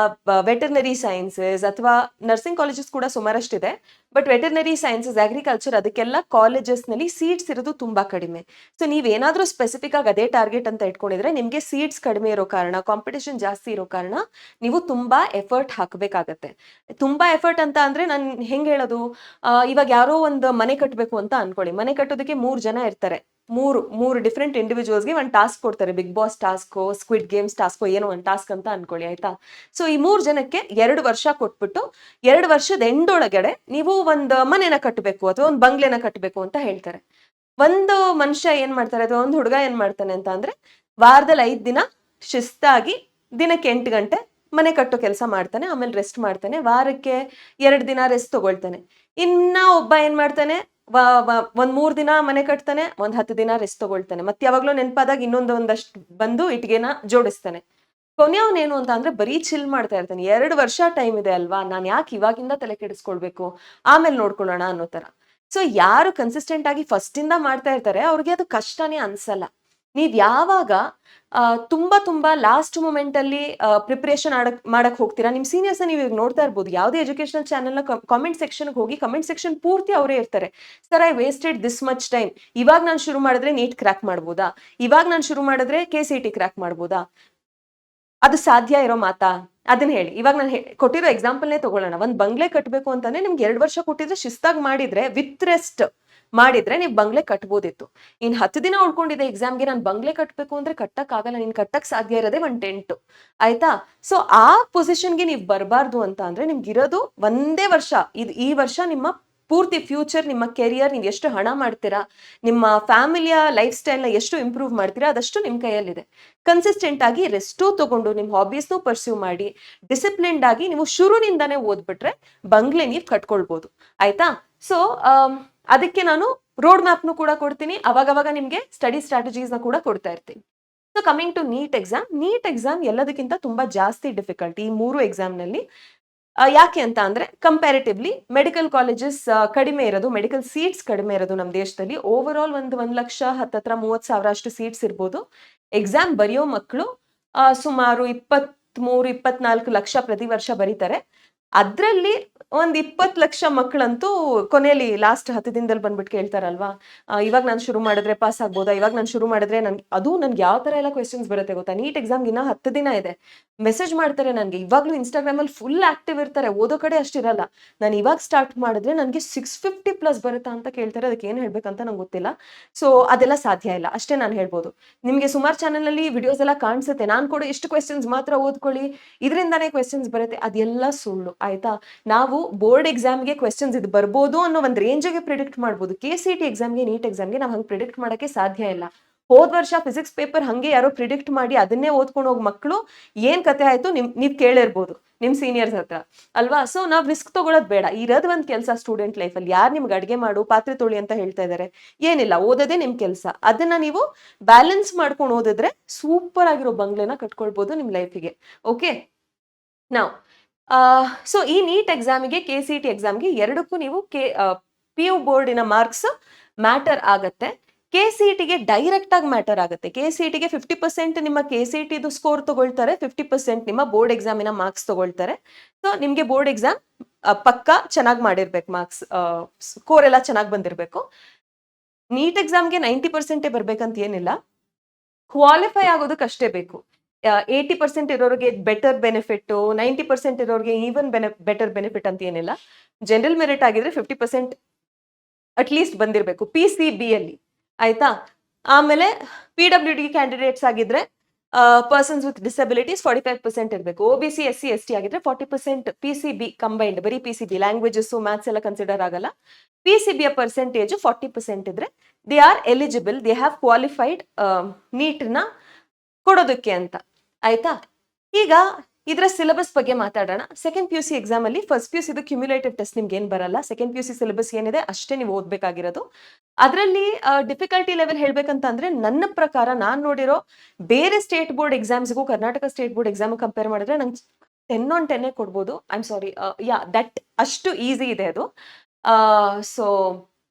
ವೆಟರ್ನರಿ ಸೈನ್ಸಸ್ ಅಥವಾ ನರ್ಸಿಂಗ್ ಕಾಲೇಜಸ್ ಕೂಡ ಸುಮಾರಷ್ಟಿದೆ. ಬಟ್ ವೆಟರ್ನರಿ ಸೈನ್ಸಸ್, ಅಗ್ರಿಕಲ್ಚರ್, ಅದಕ್ಕೆಲ್ಲ ಕಾಲೇಜಸ್ನಲ್ಲಿ ಸೀಟ್ಸ್ ಇರೋದು ತುಂಬಾ ಕಡಿಮೆ. ಸೊ ನೀವೇನಾದ್ರೂ ಸ್ಪೆಸಿಫಿಕ್ ಆಗಿ ಅದೇ ಟಾರ್ಗೆಟ್ ಅಂತ ಇಟ್ಕೊಂಡಿದ್ರೆ ನಿಮ್ಗೆ ಸೀಟ್ಸ್ ಕಡಿಮೆ ಇರೋ ಕಾರಣ, ಕಾಂಪಿಟೇಷನ್ ಜಾಸ್ತಿ ಇರೋ ಕಾರಣ ನೀವು ತುಂಬಾ ಎಫರ್ಟ್ ಹಾಕಬೇಕಾಗತ್ತೆ. ತುಂಬಾ ಎಫರ್ಟ್ ಅಂತ ಅಂದ್ರೆ ನಾನು ಹೆಂಗ್ ಹೇಳೋದು, ಇವಾಗ ಯಾರೋ ಒಂದು ಮನೆ ಕಟ್ಟಬೇಕು ಅಂತ ಅನ್ಕೊಳ್ಳಿ. ಮನೆ ಕಟ್ಟೋದಕ್ಕೆ 3 ಜನ ಇರ್ತಾರೆ. ಮೂರು ಡಿಫ್ರೆಂಟ್ ಇಂಡಿವಿಜುವಲ್ಸ್ಗೆ ಒಂದು ಟಾಸ್ಕ್ ಕೊಡ್ತಾರೆ. ಬಿಗ್ ಬಾಸ್ ಟಾಸ್ಕೋ, ಸ್ಕ್ವಿಡ್ ಗೇಮ್ಸ್ ಟಾಸ್ಕೋ, ಏನೋ ಒಂದು ಟಾಸ್ಕ್ ಅಂತ ಅನ್ಕೊಳ್ಳಿ. ಆಯ್ತಾ? ಸೊ ಈ 3 ಜನಕ್ಕೆ 2 ವರ್ಷ ಕೊಟ್ಬಿಟ್ಟು 2 ವರ್ಷದ ಎಂಡ್ ಒಳಗಡೆ ನೀವು ಒಂದು ಮನೆನ ಕಟ್ಟಬೇಕು ಅಥವಾ ಒಂದು ಬಂಗ್ಲೆನ ಕಟ್ಟಬೇಕು ಅಂತ ಹೇಳ್ತಾರೆ. ಒಂದು ಮನುಷ್ಯ ಏನ್ ಮಾಡ್ತಾರೆ ಅಥವಾ ಒಂದು ಹುಡುಗ ಏನ್ ಮಾಡ್ತಾನೆ ಅಂತ ಅಂದ್ರೆ ವಾರದಲ್ಲಿ 5 ದಿನ ಶಿಸ್ತಾಗಿ ದಿನಕ್ಕೆ 8 ಗಂಟೆ ಮನೆ ಕಟ್ಟೋ ಕೆಲಸ ಮಾಡ್ತಾನೆ. ಆಮೇಲೆ ರೆಸ್ಟ್ ಮಾಡ್ತಾನೆ. ವಾರಕ್ಕೆ 2 ದಿನ ರೆಸ್ಟ್ ತಗೊಳ್ತಾನೆ. ಇನ್ನ ಒಬ್ಬ ಏನ್ ಮಾಡ್ತಾನೆ, ಒಂದ್ 3 ದಿನ ಮನೆ ಕಟ್ತಾನೆ, ಒಂದ್ 10 ದಿನ ರೆಸ್ಟ್ ತಗೊಳ್ತಾನೆ. ಮತ್ತೆ ಯಾವಾಗ್ಲೂ ನೆನಪಾದಾಗ ಒಂದಷ್ಟು ಬಂದು ಇಟ್ಟಿಗೆನ ಜೋಡಿಸ್ತಾನೆ. ಕೊನೆಯವನೇನು ಅಂತ ಅಂದ್ರೆ ಬರೀ ಚಿಲ್ ಮಾಡ್ತಾ ಇರ್ತಾನೆ. 2 ವರ್ಷ ಟೈಮ್ ಇದೆ ಅಲ್ವಾ, ನಾನ್ ಯಾಕೆ ಇವಾಗಿಂದ ತಲೆ ಕೆಡಿಸ್ಕೊಳ್ಬೇಕು, ಆಮೇಲೆ ನೋಡ್ಕೊಳ್ಳೋಣ ಅನ್ನೋ ತರ. ಸೊ ಯಾರು ಕನ್ಸಿಸ್ಟೆಂಟ್ ಆಗಿ ಫಸ್ಟ್ ಇಂದ ಮಾಡ್ತಾ ಇರ್ತಾರೆ ಅವ್ರಿಗೆ ಅದು ಕಷ್ಟನೇ ಅನ್ಸಲ್ಲ. ನೀವ್ ಯಾವಾಗ ತುಂಬಾ ಲಾಸ್ಟ್ ಮೂಮೆಂಟ್ ಅಲ್ಲಿ ಪ್ರಿಪರೇಷನ್ ಮಾಡಕ್ ಹೋಗ್ತೀರಾ, ನಿಮ್ ಸೀನಿಯರ್ಸ್ ನೀವು ಇವಾಗ ನೋಡ್ತಾ ಇರ್ಬೋದು. ಯಾವುದೇ ಎಜುಕೇಶನಲ್ ಚಾನೆಲ್ ನ ಕಾಮೆಂಟ್ ಸೆಕ್ಷನ್ ಹೋಗಿ, ಕಮೆಂಟ್ ಸೆಕ್ಷನ್ ಪೂರ್ತಿ ಅವರೇ ಇರ್ತಾರೆ. Sir, I wasted this much time. ಇವಾಗ ನಾನು ಶುರು ಮಾಡಿದ್ರೆ ನೀಟ್ ಕ್ರ್ಯಾಕ್ ಮಾಡ್ಬೋದಾ, ಇವಾಗ ನಾನು ಶುರು ಮಾಡಿದ್ರೆ KCET ಕ್ರ್ಯಾಕ್ ಮಾಡ್ಬೋದಾ? ಅದು ಸಾಧ್ಯ ಇರೋ ಮಾತಾ? ಅದನ್ನ ಹೇಳಿ. ಇವಾಗ ನಾನು ಕೊಟ್ಟಿರೋ ಎಕ್ಸಾಂಪಲ್ನೇ ತಗೊಳ್ಳೋಣ. ಒಂದ್ ಬಂಗ್ಲೆ ಕಟ್ಟಬೇಕು ಅಂತಾನೆ ನಿಮ್ಗೆ 2 ವರ್ಷ ಕೊಟ್ಟಿದ್ರೆ ಶಿಸ್ತಾಗಿ ಮಾಡಿದ್ರೆ, ವಿತ್ ರೆಸ್ಟ್ ಮಾಡಿದ್ರೆ ನೀವು ಬಂಗ್ಲೆ ಕಟ್ಬೋದಿತ್ತು. ಇನ್ 10 ದಿನ ಉಳ್ಕೊಂಡಿದೆ ಎಕ್ಸಾಮ್ಗೆ, ನಾನು ಬಂಗ್ಲೆ ಕಟ್ಬೇಕು ಅಂದ್ರೆ ಕಟ್ಟಕ್ ಆಗಲ್ಲ. ನೀನ್ ಕಟ್ಟಕ್ ಸಾಧ್ಯ ಇರೋದೇ ಒಂದ್ ಟೆಂಟ್. ಆಯ್ತಾ? ಸೊ ಆ ಪೊಸಿಷನ್ಗೆ ನೀವು ಬರಬಾರ್ದು ಅಂತ ಅಂದ್ರೆ ನಿಮ್ಗಿರೋದು ಒಂದೇ ವರ್ಷ. ಈ ವರ್ಷ ನಿಮ್ಮ ಪೂರ್ತಿ ಫ್ಯೂಚರ್, ನಿಮ್ಮ ಕೆರಿಯರ್, ನೀವು ಎಷ್ಟು ಹಣ ಮಾಡ್ತೀರಾ, ನಿಮ್ಮ ಫ್ಯಾಮಿಲಿಯ ಲೈಫ್ ಸ್ಟೈಲ್ನ ಎಷ್ಟು ಇಂಪ್ರೂವ್ ಮಾಡ್ತೀರಾ, ಅದಷ್ಟು ನಿಮ್ ಕೈಯಲ್ಲಿದೆ. ಕನ್ಸಿಸ್ಟೆಂಟ್ ಆಗಿ ರೆಸ್ಟು ತಗೊಂಡು ನಿಮ್ಮ ಹಾಬೀಸ್ನು ಪರ್ಸ್ಯೂ ಮಾಡಿ ಡಿಸಿಪ್ಲಿನ್ಡ್ ಆಗಿ ನೀವು ಶುರುನಿಂದಾನೇ ಓದ್ಬಿಟ್ರೆ ಬಂಗ್ಲೆ ನೀವು ಕಟ್ಕೊಳ್ಬಹುದು. ಆಯ್ತಾ? ಸೊ ಅದಕ್ಕೆ ನಾನು ರೋಡ್ ಮ್ಯಾಪ್ನು ಕೂಡ ಕೊಡ್ತೀನಿ. ಅವಾಗವಾಗ ನಿಮ್ಗೆ ಸ್ಟಡಿ ಸ್ಟ್ರಾಟಜೀಸ್ನ ಕೂಡ ಕೊಡ್ತಾ ಇರ್ತೀನಿ. So coming to NEET exam ಎಲ್ಲದಕ್ಕಿಂತ ತುಂಬಾ ಜಾಸ್ತಿ ಡಿಫಿಕಲ್ಟ್ ಈ 3 ಎಕ್ಸಾಮ್ನಲ್ಲಿ. ಯಾಕೆ ಅಂತ ಅಂದ್ರೆ ಕಂಪ್ಯಾರಿಟಿವ್ಲಿ ಮೆಡಿಕಲ್ ಕಾಲೇಜಸ್ ಕಡಿಮೆ ಇರೋದು, ಮೆಡಿಕಲ್ ಸೀಟ್ಸ್ ಕಡಿಮೆ ಇರೋದು ನಮ್ಮ ದೇಶದಲ್ಲಿ. ಓವರ್ ಆಲ್ 1 ಲಕ್ಷ 30,000 ಅಷ್ಟು ಸೀಟ್ಸ್ ಇರ್ಬೋದು. ಎಕ್ಸಾಮ್ ಬರೆಯೋ ಮಕ್ಕಳು ಸುಮಾರು 23-24 ಲಕ್ಷ ಪ್ರತಿ ವರ್ಷ ಬರೀತಾರೆ. ಅದ್ರಲ್ಲಿ ಒಂದ್ 20 ಲಕ್ಷ ಮಕ್ಕಳಂತೂ ಕೊನೆಯಲ್ಲಿ ಲಾಸ್ಟ್ 10 ದಿನದಲ್ಲಿ ಬಂದ್ಬಿಟ್ಟು ಕೇಳ್ತಾರಲ್ವಾ, ಇವಾಗ ನಾನು ಶುರು ಮಾಡಿದ್ರೆ ಪಾಸ್ ಆಗ್ಬೋದಾ, ಇವಾಗ ನಾನು ಶುರು ಮಾಡಿದ್ರೆ ನನ್ಗೆ ಯಾವ ತರ ಎಲ್ಲ ಕ್ವೆಶನ್ಸ್ ಬರುತ್ತೆ ಗೊತ್ತಾ. ನೀಟ್ ಎಕ್ಸಾಮ್ ಇನ್ನ 10 ದಿನ ಇದೆ. ಮೆಸೇಜ್ ಮಾಡ್ತಾರೆ ನನ್ಗೆ. ಇವಾಗ್ಲೂ ಇನ್ಸ್ಟಾಗ್ರಾಮ್ ಅಲ್ಲಿ ಫುಲ್ ಆಕ್ಟಿವ್ ಇರ್ತಾರೆ, ಓದೋ ಕಡೆ ಅಷ್ಟಿರಲ್ಲ. ನಾನು ಇವಾಗ ಸ್ಟಾರ್ಟ್ ಮಾಡಿದ್ರೆ ನನ್ಗೆ 650+ ಬರುತ್ತಾ ಅಂತ ಕೇಳ್ತಾರೆ. ಅದಕ್ಕೆ ಏನ್ ಹೇಳ್ಬೇಕಂತ ನಂಗೆ ಗೊತ್ತಿಲ್ಲ. ಸೊ ಅದೆಲ್ಲ ಸಾಧ್ಯ ಇಲ್ಲ, ಅಷ್ಟೇ ನಾನು ಹೇಳ್ಬೋದು. ನಿಮ್ಗೆ ಸುಮಾರು ಚಾನೆಲ್ ಅಲ್ಲಿ ವಿಡಿಯೋಸ್ ಎಲ್ಲ ಕಾಣಿಸುತ್ತೆ, ನಾನು ಕೂಡ ಇಷ್ಟು ಕ್ವೆಶನ್ಸ್ ಮಾತ್ರ ಓದ್ಕೊಳ್ಳಿ, ಇದರಿಂದಾನೇ ಕ್ವೆಶನ್ಸ್ ಬರುತ್ತೆ. ಅದೆಲ್ಲ ಸುಳ್ಳು. ಆಯ್ತಾ? ನಾವು ಬೋರ್ಡ್ ಎಕ್ಸಾಮ್ಗೆ ಕ್ವೆಶನ್ಸ್ ಇದು ಬರ್ಬೋದು ಅನ್ನೋ ಒಂದು ರೇಂಜ್ಗೆ ಪ್ರಿಡಿಕ್ಟ್ ಮಾಡ್ಬೋದು. KCET ಎಕ್ಸಾಮ್ಗೆ, ನೀಟ್ ಎಕ್ಸಾಮ್ಗೆ ನಾವು ಹಂಗೆ ಪ್ರಿಡಿಕ್ಟ್ ಮಾಡಕ್ಕೆ ಸಾಧ್ಯ ಇಲ್ಲ. ಹೋದ್ ವರ್ಷ ಫಿಸಿಕ್ಸ್ ಪೇಪರ್ ಹಂಗೆ ಯಾರೋ ಪ್ರಿಡಿಕ್ಟ್ ಮಾಡಿ ಅದನ್ನೇ ಓದ್ಕೊಂಡು ಹೋಗ್ ಮಕ್ಕಳು ಏನ್ ಕತೆ ಆಯ್ತು ನೀವ್ ಕೇಳಿರ್ಬೋದು ನಿಮ್ ಸೀನಿಯರ್ಸ್ ಹತ್ರ ಅಲ್ವಾ. ಸೊ ನಾವ್ ರಿಸ್ಕ್ ತಗೊಳೋದ್ ಬೇಡ. ಇರೋದ್ ಒಂದ್ ಕೆಲಸ ಸ್ಟೂಡೆಂಟ್ ಲೈಫ್ ಅಲ್ಲಿ. ಯಾರು ನಿಮ್ಗೆ ಅಡ್ಗೆ ಮಾಡು, ಪಾತ್ರೆ ತೊಳಿ ಅಂತ ಹೇಳ್ತಾ ಇದಾರೆ? ಏನಿಲ್ಲ, ಓದೋದೇ ನಿಮ್ ಕೆಲಸ. ಅದನ್ನ ನೀವು ಬ್ಯಾಲೆನ್ಸ್ ಮಾಡ್ಕೊಂಡು ಓದಿದ್ರೆ ಸೂಪರ್ ಆಗಿರೋ ಬಂಗ್ಲೆನ ಕಟ್ಕೊಳ್ಬಹುದು ನಿಮ್ ಲೈಫಿಗೆ. ಓಕೆ, ನಾವು ಸೊ ಈ ನೀಟ್ ಎಕ್ಸಾಮಿಗೆ, KCET ಎಕ್ಸಾಮ್ಗೆ ಎರಡಕ್ಕೂ ನೀವು PU ಬೋರ್ಡಿನ ಮಾರ್ಕ್ಸ್ ಮ್ಯಾಟರ್ ಆಗತ್ತೆ. KCETಗೆ ಡೈರೆಕ್ಟ್ ಆಗಿ ಮ್ಯಾಟರ್ ಆಗುತ್ತೆ. KCETಗೆ 50% ನಿಮ್ಮ KCETದು ಸ್ಕೋರ್ ತಗೊಳ್ತಾರೆ, 50% ನಿಮ್ಮ ಬೋರ್ಡ್ ಎಕ್ಸಾಮಿನ ಮಾರ್ಕ್ಸ್ ತಗೊಳ್ತಾರೆ. ಸೊ ನಿಮ್ಗೆ ಬೋರ್ಡ್ ಎಕ್ಸಾಮ್ ಪಕ್ಕಾ ಚೆನ್ನಾಗಿ ಮಾಡಿರ್ಬೇಕು, ಮಾರ್ಕ್ಸ್ ಸ್ಕೋರ್ ಎಲ್ಲ ಚೆನ್ನಾಗಿ ಬಂದಿರಬೇಕು. ನೀಟ್ ಎಕ್ಸಾಮ್ಗೆ 90% ಬರ್ಬೇಕಂತ ಏನಿಲ್ಲ, ಕ್ವಾಲಿಫೈ ಆಗೋದಕ್ಕೆ ಬೇಕು. 80% ಇರೋರಿಗೆ ಬೆಟರ್ ಬೆನಿಫಿಟ್, 90% ಇರೋರಿಗೆ ಈವನ್ ಬೆಟರ್ ಬೆನಿಫಿಟ್ ಅಂತ ಏನಿಲ್ಲ. ಜನರಲ್ ಮೆರಿಟ್ ಆಗಿದ್ರೆ 50% ಅಟ್ಲೀಸ್ಟ್ ಬಂದಿರಬೇಕು PCB ಅಲ್ಲಿ, ಆಯ್ತಾ. ಆಮೇಲೆ PWD ಕ್ಯಾಂಡಿಡೇಟ್ಸ್ ಆಗಿದ್ರೆ ಪರ್ಸನ್ಸ್ ವಿತ್ ಡಿಸಬಿಲಿಟೀಸ್ 45% ಇರಬೇಕು. OBC SC ST ಆಗಿದ್ರೆ 40% PCB ಕಂಬೈನ್ಡ್, ಬರೀ PCB ಲ್ಯಾಂಗ್ವೇಜಸ್ ಮ್ಯಾಥ್ಸ್ ಎಲ್ಲ ಕನ್ಸಿಡರ್ ಆಗಲ್ಲ. PCB ಯ ಪರ್ಸೆಂಟೇಜ್ 40% ಇದ್ರೆ they are eligible, they have qualified ನೀಟ್ನ ಕೊಡೋದಕ್ಕೆ ಅಂತ, ಆಯ್ತಾ. ಈಗ ಇದರ ಸಿಲೆಬಸ್ ಬಗ್ಗೆ ಮಾತಾಡೋಣ. ಸೆಕೆಂಡ್ PUC ಎಕ್ಸಾಮ್ ಅಲ್ಲಿ ಫಸ್ಟ್ PUC ಇದು ಕ್ಯುಮ್ಯುಲೇಟಿವ್ ಟೆಸ್ಟ್ ನಿಮ್ಗೆ ಏನ್ ಬರಲ್ಲ. ಸೆಕೆಂಡ್ PUC ಸಿಲೆಬಸ್ ಏನಿದೆ ಅಷ್ಟೇ ನೀವು ಓದ್ಬೇಕಾಗಿರೋದು. ಅದರಲ್ಲಿ ಡಿಫಿಕಲ್ಟಿ ಲೆವೆಲ್ ಹೇಳ್ಬೇಕಂತ ಅಂದ್ರೆ ನನ್ನ ಪ್ರಕಾರ ನಾನ್ ನೋಡಿರೋ ಬೇರೆ ಸ್ಟೇಟ್ ಬೋರ್ಡ್ ಎಕ್ಸಾಮ್ಸ್ಗೂ Karnataka state board exam compare ಮಾಡಿದ್ರೆ ನಂಗೆ 10 on 10 ಕೊಡ್ಬೋದು. ಐ ಆಮ್ ಸಾರಿ, ದಟ್ ಅಷ್ಟು ಈಸಿ ಇದೆ ಅದು. ಸೊ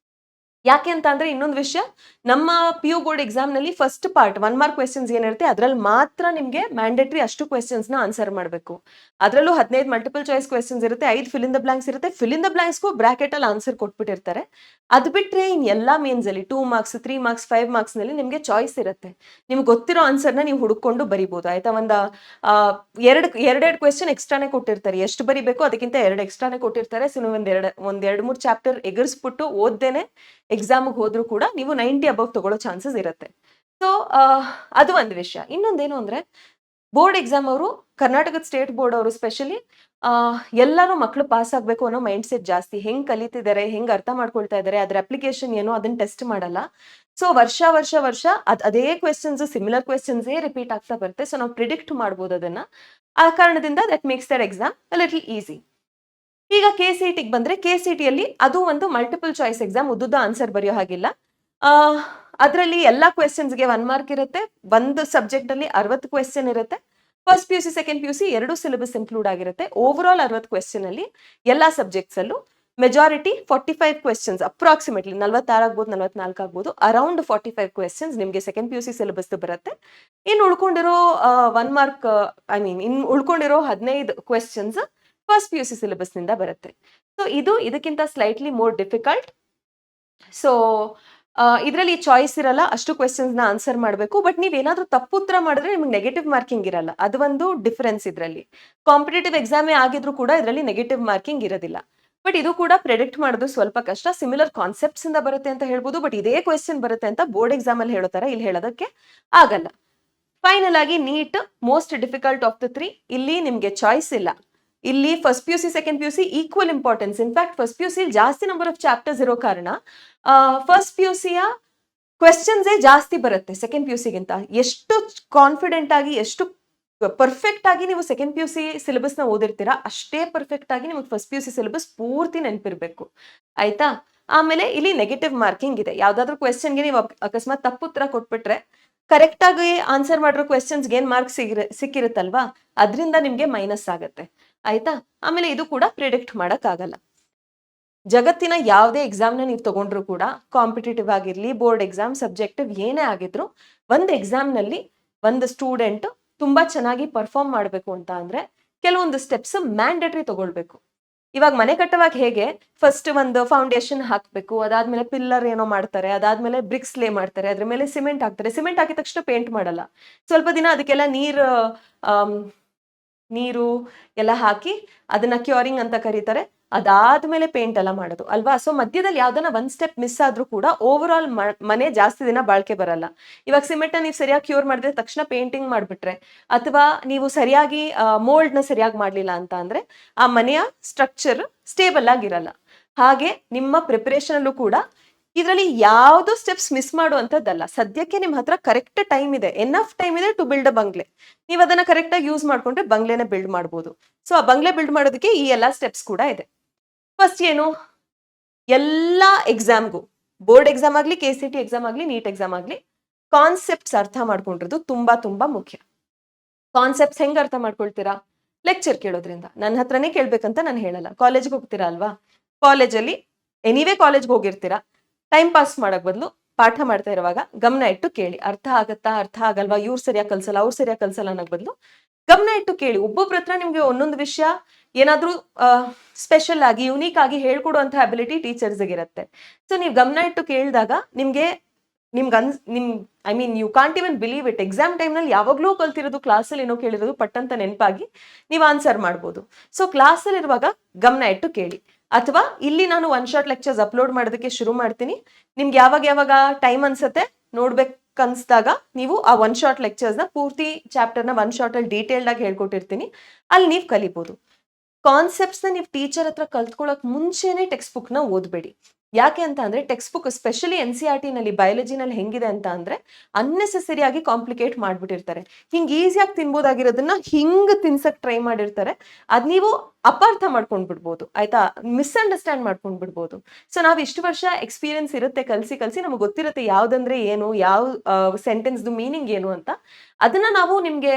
ಯಾಕೆ ಅಂತ ಅಂದ್ರೆ ಇನ್ನೊಂದು ವಿಷಯ, ನಮ್ಮ PU ಬೋರ್ಡ್ ಎಕ್ಸಾಮ್ ನಲ್ಲಿ ಫಸ್ಟ್ ಪಾರ್ಟ್ 1 mark ಕ್ವೆಶನ್ಸ್ ಏನಿರುತ್ತೆ ಅದ್ರಲ್ಲಿ ಮಾತ್ರ ನಿಮ್ಗೆ ಮ್ಯಾಂಡೇಟರಿ ಅಷ್ಟು ಕ್ವೆಶನ್ಸ್ ನ ಆನ್ಸರ್ ಮಾಡಬೇಕು. ಅದರಲ್ಲೂ 15 ಮಲ್ಟಿಪಲ್ ಚಾಯ್ಸ್ ಕ್ವೆಶನ್ಸ್ ಇರುತ್ತೆ, 5 ಫಿಲ್ ಇನ್ ದ ಬ್ಲಾಂಕ್ಸ್ ಇರುತ್ತೆ. ಫಿಲ್ ಇನ್ ದ ಬ್ಲಾಂಕ್ಸ್ಗೂ ಬ್ರಾಕೆಟ್ ಅಲ್ಲಿ ಆನ್ಸರ್ ಕೊಟ್ಬಿಟ್ಟಿರ್ತಾರೆ. ಅದು ಬಿಟ್ರೆ ಇನ್ ಎಲ್ಲಾ ಮೇನ್ಸ್ ಅಲ್ಲಿ 2 marks 3 marks 5 marks ನಲ್ಲಿ ನಿಮ್ಗೆ ಚಾಯ್ಸ್ ಇರುತ್ತೆ. ನಿಮ್ಗೆ ಗೊತ್ತಿರೋ ಆನ್ಸರ್ನ ನೀವು ಹುಡುಕೊಂಡು ಬರಿಬಹುದು, ಆಯ್ತಾ. ಎರಡೆರಡು ಕ್ವೆಶನ್ ಎಕ್ಸ್ಟ್ರಾನೇ ಕೊಟ್ಟಿರ್ತಾರೆ, ಎಷ್ಟು ಬರಿಬೇಕು ಅದಕ್ಕಿಂತ 2 ಎಕ್ಸ್ಟ್ರಾನೇ ಕೊಟ್ಟಿರ್ತಾರೆ. ಸೊ ನೀವು ಒಂದ್ 2-3 ಚಾಪ್ಟರ್ ಎಗರ್ಸ್ಬಿಟ್ಟು ಓದ್ದೇನೆ ಎಕ್ಸಾಮ್ಗೆ ಹೋದ್ರು ಕೂಡ ನೀವು 90 ಅಬೌವ್ ತಗೊಳ್ಳೋ ಚಾನ್ಸಸ್ ಇರುತ್ತೆ. ಸೊ ಅದು ಒಂದು ವಿಷಯ. ಇನ್ನೊಂದೇನು ಅಂದ್ರೆ ಬೋರ್ಡ್ ಎಕ್ಸಾಮ್ ಅವರು, ಕರ್ನಾಟಕದ ಸ್ಟೇಟ್ ಬೋರ್ಡ್ ಅವರು ಸ್ಪೆಷಲಿ ಎಲ್ಲರೂ ಮಕ್ಕಳು ಪಾಸ್ ಆಗ್ಬೇಕು ಅನ್ನೋ ಮೈಂಡ್ ಸೆಟ್ ಜಾಸ್ತಿ. ಹೆಂಗ್ ಕಲಿತಿದ್ದಾರೆ, ಹೆಂಗ್ ಅರ್ಥ ಮಾಡ್ಕೊಳ್ತಾ ಇದ್ದಾರೆ, ಅದ್ರ ಅಪ್ಲಿಕೇಶನ್ ಏನೋ ಅದನ್ನ ಟೆಸ್ಟ್ ಮಾಡಲ್ಲ. ಸೊ ವರ್ಷ ಅದೇ ಕ್ವೆಶನ್ಸ್, ಸಿಮಿಲರ್ ಕ್ವೆಶನ್ಸ್ ರಿಪೀಟ್ ಆಗ್ತಾ ಬರುತ್ತೆ. ಸೊ ನಾವು ಪ್ರಿಡಿಕ್ಟ್ ಮಾಡ್ಬೋದು ಅದನ್ನ. ಆ ಕಾರಣದಿಂದ that makes that exam a little easy. ಈಗ KCETಗೆ ಬಂದ್ರೆ, KCETಯಲ್ಲಿ ಅದು ಒಂದು ಮಲ್ಟಿಪಲ್ ಚಾಯ್ಸ್ ಎಕ್ಸಾಮ್, ಉದ್ದುದ ಆನ್ಸರ್ ಬರೆಯೋ ಹಾಗಿಲ್ಲ. ಅದರಲ್ಲಿ ಎಲ್ಲಾ ಕ್ವೆಶನ್ಸ್ಗೆ 1 mark ಇರುತ್ತೆ. ಒಂದು ಸಬ್ಜೆಕ್ಟ್ ಅಲ್ಲಿ 60 ಕ್ವೆಶನ್ ಇರುತ್ತೆ. ಫಸ್ಟ್ PUC ಸೆಕೆಂಡ್ PUC ಎರಡು ಸಿಲೆಬಸ್ ಇನ್ಕ್ಲೂಡ್ ಆಗಿರುತ್ತೆ. ಓವರ್ ಆಲ್ 60 ಕ್ವೆಶನ್ ಅಲ್ಲಿ ಎಲ್ಲಾ ಸಬ್ಜೆಕ್ಟ್ಸ್ ಅಲ್ಲೂ ಮೆಜಾರಿಟಿ 45 ಕ್ವೆಶನ್ಸ್, ಅಪ್ರಾಕ್ಸಿಮೇಟ್ಲಿ 46 ಆಗ್ಬೋದು 44 ಆಗ್ಬೋದು, ಅರೌಂಡ್ 45 ಕ್ವೆಶನ್ಸ್ ನಿಮ್ಗೆ ಸೆಕೆಂಡ್ PUC ಸಿಲೆಬಸ್ ಬರುತ್ತೆ. ಇನ್ನು ಉಳ್ಕೊಂಡಿರೋ 1 mark, ಉಳ್ಕೊಂಡಿರೋ 15 questions first PUC syllabus ನಿಂದ ಬರುತ್ತೆ. ಸೊ ಇದಕ್ಕಿಂತ ಸ್ಲೈಟ್ಲಿ ಮೋರ್ ಡಿಫಿಕಲ್ಟ್. ಸೊ ಇದರಲ್ಲಿ ಚಾಯ್ಸ್ ಇರಲ್ಲ, ಅಷ್ಟು ಕ್ವೆಶನ್ಸ್ ನ ಆನ್ಸರ್ ಮಾಡಬೇಕು. ಬಟ್ ನೀವೇನಾದ್ರೂ ತಪ್ಪು ಉತ್ತರ ಮಾಡಿದ್ರೆ ನಿಮ್ಗೆ ನೆಗೆಟಿವ್ ಮಾರ್ಕಿಂಗ್ ಇರಲ್ಲ, ಅದು ಒಂದು ಡಿಫರೆನ್ಸ್ ಇದರಲ್ಲಿ. ಕಾಂಪಿಟೇಟಿವ್ ಎಕ್ಸಾಮೇ ಆಗಿದ್ರು ಕೂಡ ಇದರಲ್ಲಿ ನೆಗೆಟಿವ್ ಮಾರ್ಕಿಂಗ್ ಇರೋದಿಲ್ಲ. ಬಟ್ ಇದು ಕೂಡ ಪ್ರೆಡಿಕ್ಟ್ ಮಾಡೋದು ಸ್ವಲ್ಪ ಕಷ್ಟ. ಸಿಮಿಲರ್ ಕಾನ್ಸೆಪ್ಟ್ಸ್ ಇಂದ ಬರುತ್ತೆ ಅಂತ ಹೇಳ್ಬೋದು, ಬಟ್ ಇದೇ ಕ್ವೆಶನ್ ಬರುತ್ತೆ ಅಂತ ಬೋರ್ಡ್ ಎಕ್ಸಾಮ್ ಅಲ್ಲಿ ಹೇಳೋ ತರ ಇಲ್ಲಿ ಹೇಳೋದಕ್ಕೆ ಆಗಲ್ಲ. ಫೈನಲ್ ಆಗಿ NEET most difficult of the 3. ಇಲ್ಲಿ ನಿಮ್ಗೆ ಚಾಯ್ಸ್ ಇಲ್ಲ. ಇಲ್ಲಿ first PUC second PUC equal importance. In fact first PUC ಜಾಸ್ತಿ ನಂಬರ್ ಆಫ್ ಚಾಪ್ಟರ್ಸ್ ಇರೋ ಕಾರಣ ಫಸ್ಟ್ PUC ಯ ಕ್ವೆಶನ್ಸ್ ಜಾಸ್ತಿ ಬರುತ್ತೆ ಸೆಕೆಂಡ್ PUC ಗಿಂತ. ಎಷ್ಟು ಕಾನ್ಫಿಡೆಂಟ್ ಆಗಿ, ಎಷ್ಟು ಪರ್ಫೆಕ್ಟ್ ಆಗಿ ನೀವು ಸೆಕೆಂಡ್ PUC ಸಿಲೆಬಸ್ ನ ಓದಿರ್ತೀರಾ, ಅಷ್ಟೇ ಪರ್ಫೆಕ್ಟ್ ಆಗಿ ನಿಮಗೆ ಫಸ್ಟ್ PUC ಸಿಲೆಬಸ್ ಪೂರ್ತಿ ನೆನಪಿರ್ಬೇಕು, ಆಯ್ತಾ. ಆಮೇಲೆ ಇಲ್ಲಿ ನೆಗೆಟಿವ್ ಮಾರ್ಕಿಂಗ್ ಇದೆ. ಯಾವ್ದಾದ್ರು ಕ್ವೆಶನ್ಗೆ ನೀವು ಅಕಸ್ಮಾತ್ ತಪ್ಪು ಉತ್ತರ ಕೊಟ್ಬಿಟ್ರೆ, ಕರೆಕ್ಟ್ ಆಗಿ ಆನ್ಸರ್ ಮಾಡಿರೋ ಕ್ವೆಶನ್ಸ್ಗೆ ಏನ್ ಮಾರ್ಕ್ಸ್ ಸಿಕ್ಕಿರುತ್ತಲ್ವಾ, ಅದರಿಂದ ನಿಮ್ಗೆ ಮೈನಸ್ ಆಗುತ್ತೆ, ಆಯ್ತಾ. ಆಮೇಲೆ ಇದು ಕೂಡ ಪ್ರಿಡಿಕ್ಟ್ ಮಾಡಕ್ ಆಗಲ್ಲ. ಜಗತ್ತಿನ ಯಾವುದೇ ಎಕ್ಸಾಮ್ ನ ನೀವು ತಗೊಂಡ್ರು ಕೂಡ, ಕಾಂಪಿಟೇಟಿವ್ ಆಗಿರ್ಲಿ, ಬೋರ್ಡ್ ಎಕ್ಸಾಮ್, ಸಬ್ಜೆಕ್ಟಿವ್ ಏನೇ ಆಗಿದ್ರು, ಒಂದು ಎಕ್ಸಾಮ್ ನಲ್ಲಿ ಒಂದು ಸ್ಟೂಡೆಂಟ್ ತುಂಬಾ ಚೆನ್ನಾಗಿ ಪರ್ಫಾರ್ಮ್ ಮಾಡಬೇಕು ಅಂತ ಅಂದ್ರೆ ಕೆಲವೊಂದು ಸ್ಟೆಪ್ಸ್ ಮ್ಯಾಂಡೇಟರಿ ತಗೊಳ್ಬೇಕು. ಇವಾಗ ಮನೆ ಕಟ್ಟುವಾಗ ಹೇಗೆ ಫಸ್ಟ್ ಒಂದು ಫೌಂಡೇಶನ್ ಹಾಕ್ಬೇಕು, ಅದಾದ್ಮೇಲೆ ಪಿಲ್ಲರ್ ಏನೋ ಮಾಡ್ತಾರೆ, ಅದಾದ್ಮೇಲೆ ಬ್ರಿಕ್ಸ್ ಲೇ ಮಾಡ್ತಾರೆ, ಅದ್ರ ಮೇಲೆ ಸಿಮೆಂಟ್ ಹಾಕ್ತಾರೆ. ಸಿಮೆಂಟ್ ಹಾಕಿದ ತಕ್ಷಣ ಪೇಂಟ್ ಮಾಡಲ್ಲ, ಸ್ವಲ್ಪ ದಿನ ಅದಕ್ಕೆಲ್ಲ ನೀರು ಎಲ್ಲ ಹಾಕಿ ಅದನ್ನ ಕ್ಯೂರಿಂಗ್ ಅಂತ ಕರೀತಾರೆ. ಅದಾದ್ಮೇಲೆ ಪೇಂಟ್ ಎಲ್ಲ ಮಾಡೋದು ಅಲ್ವಾ. ಸೊ ಮಧ್ಯದಲ್ಲಿ ಯಾವ್ದನ್ನ ಒಂದ್ ಸ್ಟೆಪ್ ಮಿಸ್ ಆದ್ರೂ ಕೂಡ ಓವರ್ ಆಲ್ ಮನೆ ಜಾಸ್ತಿ ದಿನ ಬಾಳ್ಕೆ ಬರಲ್ಲ. ಇವಾಗ ಸಿಮೆಂಟ್ ನೀವು ಸರಿಯಾಗಿ ಕ್ಯೂರ್ ಮಾಡಿದ್ರೆ ತಕ್ಷಣ ಪೇಂಟಿಂಗ್ ಮಾಡ್ಬಿಟ್ರೆ, ಅಥವಾ ನೀವು ಸರಿಯಾಗಿ ಮೋಲ್ಡ್ ನ ಸರಿಯಾಗಿ ಮಾಡ್ಲಿಲ್ಲ ಅಂತ ಅಂದ್ರೆ ಆ ಮನೆಯ ಸ್ಟ್ರಕ್ಚರ್ ಸ್ಟೇಬಲ್ ಆಗಿರಲ್ಲ. ಹಾಗೆ ನಿಮ್ಮ ಪ್ರಿಪರೇಷನ್ ಅಲ್ಲೂ ಕೂಡ ಇದರಲ್ಲಿ ಯಾವ್ದು ಸ್ಟೆಪ್ಸ್ ಮಿಸ್ ಮಾಡುವಂತದ್ದಲ್ಲ. ಸದ್ಯಕ್ಕೆ ನಿಮ್ ಹತ್ರ ಕರೆಕ್ಟ್ ಟೈಮ್ ಇದೆ, ಎನಫ್ ಟೈಮ್ ಇದೆ ಟು ಬಿಲ್ಡ್ ಅ ಬಂಗ್ಲೆ. ನೀವು ಅದನ್ನ ಕರೆಕ್ಟ್ ಆಗಿ ಯೂಸ್ ಮಾಡ್ಕೊಂಡ್ರೆ ಬಂಗ್ಲೆನ ಬಿಲ್ಡ್ ಮಾಡ್ಬೋದು. ಸೊ ಆ ಬಂಗ್ಲೆ ಬಿಲ್ಡ್ ಮಾಡೋದಕ್ಕೆ ಈ ಎಲ್ಲಾ ಸ್ಟೆಪ್ಸ್ ಕೂಡ ಇದೆ. ಫಸ್ಟ್ ಏನು, ಎಲ್ಲಾ ಎಕ್ಸಾಮ್ಗೂ, ಬೋರ್ಡ್ ಎಕ್ಸಾಮ್ ಆಗ್ಲಿ, KCET ಎಕ್ಸಾಮ್ ಆಗ್ಲಿ, ನೀಟ್ ಎಕ್ಸಾಮ್ ಆಗ್ಲಿ, ಕಾನ್ಸೆಪ್ಟ್ಸ್ ಅರ್ಥ ಮಾಡ್ಕೊಂಡಿರೋದು ತುಂಬಾ ತುಂಬಾ ಮುಖ್ಯ. ಕಾನ್ಸೆಪ್ಟ್ಸ್ ಹೆಂಗ್ ಅರ್ಥ ಮಾಡ್ಕೊಳ್ತೀರಾ? ಲೆಕ್ಚರ್ ಕೇಳೋದ್ರಿಂದ. ನನ್ನ ಹತ್ರನೇ ಕೇಳ್ಬೇಕಂತ ನಾನು ಹೇಳಲ್ಲ. ಕಾಲೇಜ್ಗೆ ಹೋಗ್ತೀರಾ ಅಲ್ವಾ, ಕಾಲೇಜಲ್ಲಿ ಎನಿವೇ ಕಾಲೇಜ್ಗೆ ಹೋಗಿರ್ತೀರಾ, ಟೈಮ್ ಪಾಸ್ ಮಾಡಕ್ ಬದಲು ಪಾಠ ಮಾಡ್ತಾ ಇರುವಾಗ ಗಮನ ಇಟ್ಟು ಕೇಳಿ. ಅರ್ಥ ಆಗತ್ತಾ, ಅರ್ಥ ಆಗಲ್ವಾ, ಇವ್ರು ಸರಿಯಾಗಿ ಕಲ್ಸಲ್ಲ, ಅವ್ರು ಸರಿಯಾಗಿ ಕಲ್ಸಲ್ಲ ಅನ್ನೋಕ್ ಬದಲು ಗಮನ ಇಟ್ಟು ಕೇಳಿ. ಒಬ್ಬೊಬ್ರ ಹತ್ರ ನಿಮ್ಗೆ ಒಂದೊಂದು ವಿಷಯ ಏನಾದ್ರೂ ಸ್ಪೆಷಲ್ ಆಗಿ ಯುನೀಕ್ ಆಗಿ ಹೇಳ್ಕೊಡುವಂತಹ ಅಬಿಲಿಟಿ ಟೀಚರ್ಸ್ಗೆ ಇರುತ್ತೆ. ಸೊ ನೀವು ಗಮನ ಇಟ್ಟು ಕೇಳಿದಾಗ ನಿಮ್ಗೆ I mean you can't even believe it, exam ಟೈಮ್ನಲ್ಲಿ ಯಾವಾಗ್ಲೂ ಕಲ್ತಿರೋದು ಕ್ಲಾಸಲ್ಲಿ ಏನೋ ಕೇಳಿರೋದು ಪಟ್ಟಂತ ನೆನಪಾಗಿ ನೀವು ಆನ್ಸರ್ ಮಾಡ್ಬೋದು. ಸೊ ಕ್ಲಾಸಲ್ಲಿ ಇರುವಾಗ ಗಮನ ಇಟ್ಟು ಕೇಳಿ. ಅಥವಾ ಇಲ್ಲಿ ನಾನು ಒನ್ ಶಾಟ್ ಲೆಕ್ಚರ್ಸ್ ಅಪ್ಲೋಡ್ ಮಾಡೋದಕ್ಕೆ ಶುರು ಮಾಡ್ತೀನಿ. ನಿಮ್ಗೆ ಯಾವಾಗ ಟೈಮ್ ಅನ್ಸುತ್ತೆ ನೋಡ್ಬೇಕನ್ಸ್ದಾಗ ನೀವು ಆ ಒನ್ ಶಾಟ್ ಲೆಕ್ಚರ್ಸ್ ನ ಪೂರ್ತಿ ಚಾಪ್ಟರ್ನ ಒನ್ ಶಾಟ್ ಅಲ್ಲಿ ಡೀಟೇಲ್ಡ್ ಆಗಿ ಹೇಳ್ಕೊಟ್ಟಿರ್ತೀನಿ, ಅಲ್ಲಿ ನೀವು ಕಲಿಬಹುದು. ಕಾನ್ಸೆಪ್ಟ್ಸ್ ನ ನೀವು ಟೀಚರ್ ಹತ್ರ ಕಲ್ತ್ಕೊಳ್ಳೋಕ್ ಮುಂಚೆನೆ ಟೆಕ್ಸ್ಟ್ ಬುಕ್ ನ ಓದ್ಬೇಡಿ. ಯಾಕೆ ಅಂತ ಅಂದ್ರೆ ಟೆಕ್ಸ್ಟ್ ಬುಕ್ ಎಸ್ಪೆಷಲಿ NCERT ನಲ್ಲಿ ಬಯಾಲಜಿನಲ್ಲಿ ಹೆಂಗಿದೆ ಅಂತ ಅಂದ್ರೆ ಅನ್ನೆಸೆಸರಿ ಆಗಿ ಕಾಂಪ್ಲಿಕೇಟ್ ಮಾಡ್ಬಿಟ್ಟಿರ್ತಾರೆ. ಹಿಂಗ್ ಈಸಿಯಾಗಿ ತಿನ್ಬೋದಾಗಿರೋದನ್ನ ಹಿಂಗ್ ತಿನ್ಸಕ್ ಟ್ರೈ ಮಾಡಿರ್ತಾರೆ. ಅದ್ ನೀವು ಅಪಾರ್ಥ ಮಾಡ್ಕೊಂಡ್ ಬಿಡ್ಬೋದು, ಆಯ್ತಾ, ಮಿಸ್ಅಂಡರ್ಸ್ಟ್ಯಾಂಡ್ ಮಾಡ್ಕೊಂಡ್ ಬಿಡ್ಬೋದು. ಸೊ ನಾವ್ ಇಷ್ಟು ವರ್ಷ ಎಕ್ಸ್ಪೀರಿಯನ್ಸ್ ಇರುತ್ತೆ, ಕಲ್ಸಿ ನಮ್ಗೆ ಗೊತ್ತಿರುತ್ತೆ ಯಾವ್ದಂದ್ರೆ ಏನು, ಯಾವ ಸೆಂಟೆನ್ಸ್ ಮೀನಿಂಗ್ ಏನು ಅಂತ. ಅದನ್ನ ನಾವು ನಿಮ್ಗೆ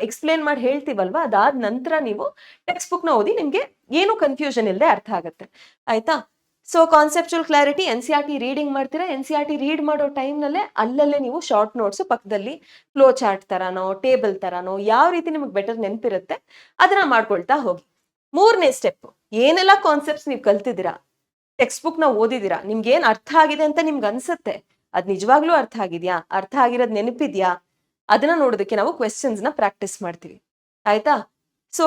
ಎಕ್ಸ್ಪ್ಲೇನ್ ಮಾಡಿ ಹೇಳ್ತೀವಲ್ವಾ, ಅದಾದ ನಂತರ ನೀವು ಟೆಕ್ಸ್ಟ್ ಬುಕ್ ನ ಓದಿ ನಿಮ್ಗೆ ಏನು ಕನ್ಫ್ಯೂಷನ್ ಇಲ್ಲದೆ ಅರ್ಥ ಆಗುತ್ತೆ, ಆಯ್ತಾ. So conceptual clarity, NCERT reading ಮಾಡ್ತೀರಾ, NCERT ರೀಡ್ ಮಾಡೋ ಟೈಮ್ನಲ್ಲೇ ಅಲ್ಲಲ್ಲೇ ನೀವು ಶಾರ್ಟ್ ನೋಟ್ಸ್ ಪಕ್ಕದಲ್ಲಿ ಫ್ಲೋ ಚಾರ್ಟ್ ತರಾನೋ ಟೇಬಲ್ ತರಾನೋ ಯಾವ ರೀತಿ ನಿಮಗೆ ಬೆಟರ್ ನೆನಪಿರುತ್ತೆ ಅದನ್ನ ಮಾಡ್ಕೊಳ್ತಾ ಹೋಗಿ. 3ನೇ ಸ್ಟೆಪ್, ಏನೆಲ್ಲ ಕಾನ್ಸೆಪ್ಟ್ಸ್ ನೀವು ಕಲ್ತಿದ್ದೀರಾ, ಟೆಕ್ಸ್ಟ್ ಬುಕ್ ನ ಓದಿದ್ದೀರಾ, ನಿಮ್ಗೆ ಏನ್ ಅರ್ಥ ಆಗಿದೆ ಅಂತ ನಿಮ್ಗೆ ಅನ್ಸುತ್ತೆ, ಅದ್ ನಿಜವಾಗ್ಲೂ ಅರ್ಥ ಆಗಿದ್ಯಾ, ಅರ್ಥ ಆಗಿರೋದ್ ನೆನಪಿದ್ಯಾ, ಅದನ್ನ ನೋಡೋದಕ್ಕೆ ನಾವು ಕ್ವೆಶ್ಚನ್ಸ್ ನ ಪ್ರಾಕ್ಟೀಸ್ ಮಾಡ್ತೀವಿ, ಆಯ್ತಾ. ಸೊ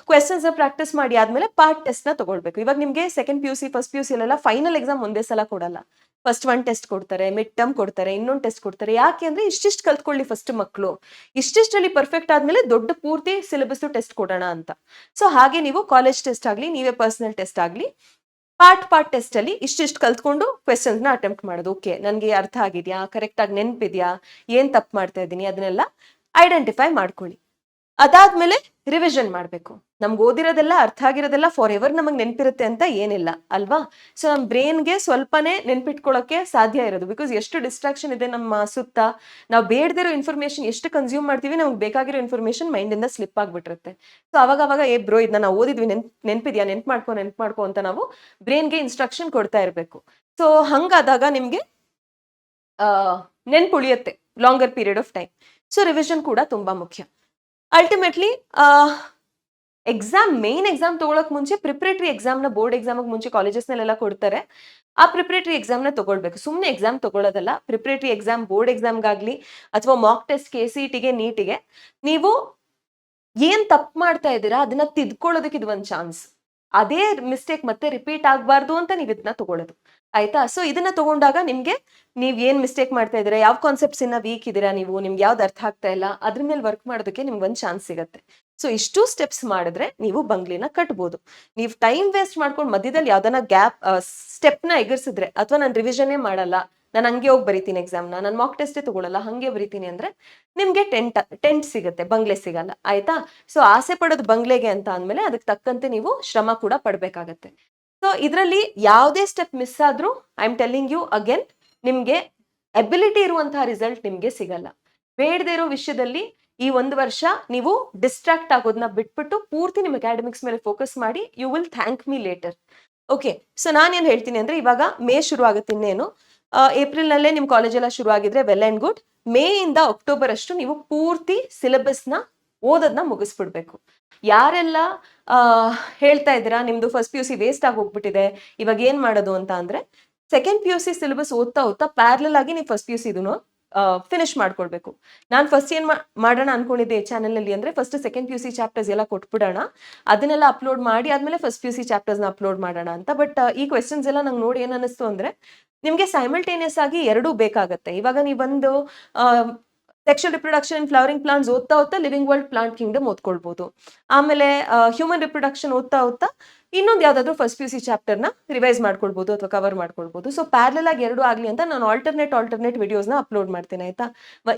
ಕ್ವೆಶನ್ಸ್ ನ ಪ್ರಾಕ್ಟೀಸ್ ಮಾಡಿ ಆದ್ಮೇಲೆ ಪಾರ್ಟ್ ಟೆಸ್ಟ್ ನ ತಗೊಳ್ಬೇಕು. ಇವಾಗ ನಿಮ್ಗೆ ಸೆಕೆಂಡ್ PUC ಫಸ್ಟ್ PUC ಅಲ್ಲೆಲ್ಲ ಫೈನಲ್ ಎಕ್ಸಾಮ್ ಒಂದೇ ಸಲ ಕೊಡಲ್ಲ. ಫಸ್ಟ್ 1 ಟೆಸ್ಟ್ ಕೊಡ್ತಾರೆ, ಮಿಡ್ ಟರ್ಮ್ ಕೊಡ್ತಾರೆ, ಇನ್ನೊಂದು ಟೆಸ್ಟ್ ಕೊಡ್ತಾರೆ. ಯಾಕೆ ಅಂದ್ರೆ ಇಷ್ಟಿಷ್ಟು ಕಲ್ತ್ಕೊಳ್ಳಿ ಫಸ್ಟ್ ಮಕ್ಕಳು, ಇಷ್ಟಿಷ್ಟರಲ್ಲಿ ಪರ್ಫೆಕ್ಟ್ ಆದ್ಮೇಲೆ ದೊಡ್ಡ ಪೂರ್ತಿ ಸಿಲೆಬಸ್ ಟೆಸ್ಟ್ ಕೊಡೋಣ ಅಂತ. ಸೊ ಹಾಗೆ ನೀವು ಕಾಲೇಜ್ ಟೆಸ್ಟ್ ಆಗ್ಲಿ, ನೀವೇ ಪರ್ಸನಲ್ ಟೆಸ್ಟ್ ಆಗ್ಲಿ, ಪಾರ್ಟ್ ಟೆಸ್ಟ್ ಅಲ್ಲಿ ಇಷ್ಟಿಷ್ಟು ಕಲ್ತ್ಕೊಂಡು ಕ್ವೆಶನ್ಸ್ ನ ಅಟೆಂಪ್ಟ್ ಮಾಡೋದು. ಓಕೆ, ನನ್ಗೆ ಅರ್ಥ ಆಗಿದ್ಯಾ, ಕರೆಕ್ಟ್ ಆಗಿ ನೆನಪಿದ್ಯಾ, ಏನ್ ತಪ್ಪು ಮಾಡ್ತಾ ಇದ್ದೀನಿ, ಅದನ್ನೆಲ್ಲ ಐಡೆಂಟಿಫೈ ಮಾಡ್ಕೊಳ್ಳಿ. ಅದಾದ್ಮೇಲೆ ರಿವಿಷನ್ ಮಾಡ್ಬೇಕು. ನಮ್ಗೆ ಓದಿರೋದೆಲ್ಲ ಅರ್ಥ ಆಗಿರೋದೆಲ್ಲ ಫಾರ್ ಎವರ್ ನಮಗ್ ನೆನಪಿರುತ್ತೆ ಅಂತ ಏನಿಲ್ಲ ಅಲ್ವಾ. ಸೊ ನಮ್ ಬ್ರೈನ್ಗೆ ಸ್ವಲ್ಪನೇ ನೆನ್ಪಿಟ್ಕೊಳ್ಳೋಕೆ ಸಾಧ್ಯ ಇರೋದು, ಬಿಕಾಸ್ ಎಷ್ಟು ಡಿಸ್ಟ್ರಾಕ್ಷನ್ ಇದೆ ನಮ್ಮ ಸುತ್ತ. ನಾವು ಬೇಡದಿರೋ ಇನ್ಫಾರ್ಮೇಶನ್ ಎಷ್ಟು ಕನ್ಸ್ಯೂಮ್ ಮಾಡ್ತೀವಿ, ನಮ್ಗೆ ಬೇಕಾಗಿರೋ ಇನ್ಫಾರ್ಮೇಶನ್ ಮೈಂಡ್ ಇಂದ ಸ್ಲಿಪ್ ಆಗ್ಬಿಟ್ಟಿರುತ್ತೆ. ಸೊ ಅವಾಗ ಬ್ರೋ ಇದನ್ನ ನಾವು ಓದಿದ್ವಿ, ನೆನ್ಪಿದ್ಯಾ, ನೆನ್ಪು ಮಾಡ್ಕೊ ಅಂತ ನಾವು ಬ್ರೈನ್ಗೆ ಇನ್ಸ್ಟ್ರಕ್ಷನ್ ಕೊಡ್ತಾ ಇರ್ಬೇಕು. ಸೊ ಹಂಗಾದಾಗ ನಿಮ್ಗೆ ನೆನ್ಪುಳಿಯುತ್ತೆ longer period of time. So revision ಕೂಡ ತುಂಬಾ ಮುಖ್ಯ. ಅಲ್ಟಿಮೇಟ್ಲಿ ಮೇನ್ ಎಕ್ಸಾಮ್ ತಗೊಳಕ್ ಮುಂಚೆ ಪ್ರಿಪರೇಟರಿ ಎಕ್ಸಾಮ್ನ ಬೋರ್ಡ್ ಎಕ್ಸಾಮ್ ಮುಂಚೆ ಕಾಲೇಜಸ್ ನಲ್ಲೆಲ್ಲ ಕೊಡ್ತಾರೆ. ಆ ಪ್ರಿಪರೇಟರಿ ಎಕ್ಸಾಮ್ನ ತಗೊಳ್ಬೇಕು. ಸುಮ್ಮನೆ ಎಕ್ಸಾಮ್ ತಗೊಳ್ಳೋದಲ್ಲ. ಪ್ರಿಪರೇಟರಿ ಎಕ್ಸಾಮ್ ಬೋರ್ಡ್ ಎಕ್ಸಾಮ್ಗಾಗ್ಲಿ ಅಥವಾ ಮಾಕ್ ಟೆಸ್ಟ್ KCET ಗೆ ನೀಟಿಗೆ ನೀವು ಏನ್ ತಪ್ಪು ಮಾಡ್ತಾ ಇದ್ದೀರಾ ಅದನ್ನ ತಿದ್ಕೊಳ್ಳೋದಕ್ಕೆ ಇದು ಒಂದು ಚಾನ್ಸ್. ಅದೇ ಮಿಸ್ಟೇಕ್ ಮತ್ತೆ ರಿಪೀಟ್ ಆಗ್ಬಾರ್ದು ಅಂತ ನೀವು ಇದನ್ನ ತಗೊಳ್ಳೋದು, ಆಯ್ತಾ. ಸೊ ಇದನ್ನ ತಗೊಂಡಾಗ ನಿಮ್ಗೆ ನೀವ್ ಏನ್ ಮಿಸ್ಟೇಕ್ ಮಾಡ್ತಾ ಇದ್ದೀರಾ, ಯಾವ ಕಾನ್ಸೆಪ್ಟ್ಸ್ ಇನ್ನ ವೀಕ್ ಇದ್ದೀರಾ, ನಿಮ್ಗೆ ಯಾವ್ದು ಅರ್ಥ ಆಗ್ತಾ ಇಲ್ಲ, ಅದ್ರ ಮೇಲೆ ವರ್ಕ್ ಮಾಡೋದಕ್ಕೆ ನಿಮ್ಗೆ ಒಂದು ಚಾನ್ಸ್ ಸಿಗತ್ತೆ. ಸೊ ಇಷ್ಟು ಸ್ಟೆಪ್ಸ್ ಮಾಡಿದ್ರೆ ನೀವು ಬಂಗ್ಲಿನ ಕಟ್ಬೋದು. ನೀವು ಟೈಮ್ ವೇಸ್ಟ್ ಮಾಡ್ಕೊಂಡು ಮಧ್ಯದಲ್ಲಿ ಯಾವ್ದನ್ನ ಸ್ಟೆಪ್ ನ ಎಗರ್ಸಿದ್ರೆ, ಅಥವಾ ನಾನು ರಿವಿಷನ್ನೇ ಮಾಡಲ್ಲ, ನಾನು ಹಂಗೆ ಹೋಗಿ ಬರೀತೀನಿ ಎಕ್ಸಾಮ್ನ, ನಾನು ಮಾಕ್ ಟೆಸ್ಟೇ ತಗೊಳ್ಳಲ್ಲ, ಹಂಗೆ ಬರೀತೀನಿ ಅಂದ್ರೆ ನಿಮ್ಗೆ ಟೆಂಟ್ ಸಿಗುತ್ತೆ, ಬಂಗ್ಲೆ ಸಿಗಲ್ಲ, ಆಯ್ತಾ. ಸೊ ಆಸೆ ಪಡೋದು ಬಂಗ್ಲೆಗೆ ಅಂತ ಅಂದ್ಮೇಲೆ ಅದಕ್ಕೆ ತಕ್ಕಂತೆ ನೀವು ಶ್ರಮ ಕೂಡ ಪಡ್ಬೇಕಾಗತ್ತೆ. ಸೊ ಇದರಲ್ಲಿ ಯಾವುದೇ ಸ್ಟೆಪ್ ಮಿಸ್ ಆದ್ರೂ I am telling you again, ನಿಮ್ಗೆ ಎಬಿಲಿಟಿ ಇರುವಂತಹ ರಿಸಲ್ಟ್ ನಿಮ್ಗೆ ಸಿಗಲ್ಲ. ಬೇಡದೇ ಇರೋ ವಿಷಯದಲ್ಲಿ ಈ 1 ವರ್ಷ ನೀವು ಡಿಸ್ಟ್ರಾಕ್ಟ್ ಆಗೋದನ್ನ ಬಿಟ್ಬಿಟ್ಟು ಪೂರ್ತಿ ನಿಮ್ ಅಕಾಡೆಮಿಕ್ಸ್ ಮೇಲೆ ಫೋಕಸ್ ಮಾಡಿ. You will thank me later. Okay, so ನಾನೇನ್ ಹೇಳ್ತೀನಿ ಅಂದ್ರೆ, ಇವಾಗ ಮೇ ಶುರು ಆಗುತ್ತೆ, ಇನ್ನೇನು ಏಪ್ರಿಲ್ ನಲ್ಲೇ ನಿಮ್ ಕಾಲೇಜ್ ಎಲ್ಲ ಶುರು ಆಗಿದ್ರೆ ವೆಲ್ ಅಂಡ್ ಗುಡ್. ಮೇ ಇಂದ ಅಕ್ಟೋಬರ್ ಅಷ್ಟು ನೀವು ಪೂರ್ತಿ ಸಿಲೆಬಸ್ ನ ಓದೋದನ್ನ ಮುಗಿಸ್ಬಿಡ್ಬೇಕು. ಯಾರೆಲ್ಲ ಹೇಳ್ತಾ ಇದ್ದೀರಾ ನಿಮ್ದು ಫಸ್ಟ್ PUC ವೇಸ್ಟ್ ಆಗಿ ಹೋಗ್ಬಿಟ್ಟಿದೆ, ಇವಾಗ ಏನ್ ಮಾಡೋದು ಅಂತ ಅಂದ್ರೆ, ಸೆಕೆಂಡ್ PUC ಸಿಲೆಬಸ್ ಓದ್ತಾ ಪ್ಯಾರಲಲ್ ಆಗಿ ನೀವು ಫಸ್ಟ್ PUC ಇದನ್ನು ಫಿನಿಶ್ ಮಾಡ್ಕೊಳ್ಬೇಕು. ನಾನು ಫಸ್ಟ್ ಏನ್ ಮಾಡೋಣ ಅನ್ಕೊಂಡಿದ್ದೆ ಚಾನೆಲ್ ಅಲ್ಲಿ ಅಂದ್ರೆ, ಫಸ್ಟ್ ಸೆಕೆಂಡ್ PUC ಚಾಪ್ಟರ್ಸ್ ಎಲ್ಲ ಕೊಟ್ಬಿಡೋಣ, ಅದನ್ನೆಲ್ಲ ಅಪ್ಲೋಡ್ ಮಾಡಿ ಆದ್ಮೇಲೆ ಫಸ್ಟ್ PUC ಚಾಪ್ಟರ್ಸ್ ನ ಅಪ್ಲೋಡ್ ಮಾಡೋಣ ಅಂತ. ಬಟ್ ಈ ಕ್ವೆಶನ್ಸ್ ಎಲ್ಲ ನಂಗೆ ನೋಡಿ ಏನ್ ಅನಿಸ್ತು ಅಂದ್ರೆ, ನಿಮ್ಗೆ ಸೈಮಲ್ಟೇನಿಯಸ್ ಆಗಿ ಎರಡೂ ಬೇಕಾಗತ್ತೆ. ಇವಾಗ ನೀವು ಒಂದು ಸೆಕ್ಷುವಲ್ ರಿಪ್ರೊಡಕ್ಷನ್ ಇನ್ ಫ್ಲವರಿಂಗ್ ಪ್ಲಾಂಟ್ಸ್ ಓದ್ತಾ ಲಿವಿಂಗ್ ವರ್ಲ್ಡ್ ಪ್ಲಾಂಟ್ ಕಿಂಗ್ಡಮ್ ಓದ್ಕೊಳ್ಬಹುದು. ಆಮೇಲೆ ಹ್ಯೂಮನ್ ರಿಪ್ರೊಡಕ್ಷನ್ ಓದ್ತಾ ಇನ್ನೊಂದು ಯಾವ್ದಾದ್ರು ಫಸ್ಟ್ PUC ಚಾಪ್ಟರ್ ನ ರಿವೈಸ್ ಮಾಡ್ಕೊಳ್ಬಹುದು ಅಥವಾ ಕವರ್ ಮಾಡ್ಕೊಳ್ಬಹುದು. ಸೊ ಪ್ಯಾರಲಲ್ ಆಗಿ ಎರಡು ಆಗ್ಲಿ ಅಂತ ನಾನು ಆಲ್ಟರ್ನೇಟ್ ವಿಡಿಯೋಸ್ ನ ಅಪ್ಲೋಡ್ ಮಾಡ್ತೀನಿ, ಆಯ್ತಾ.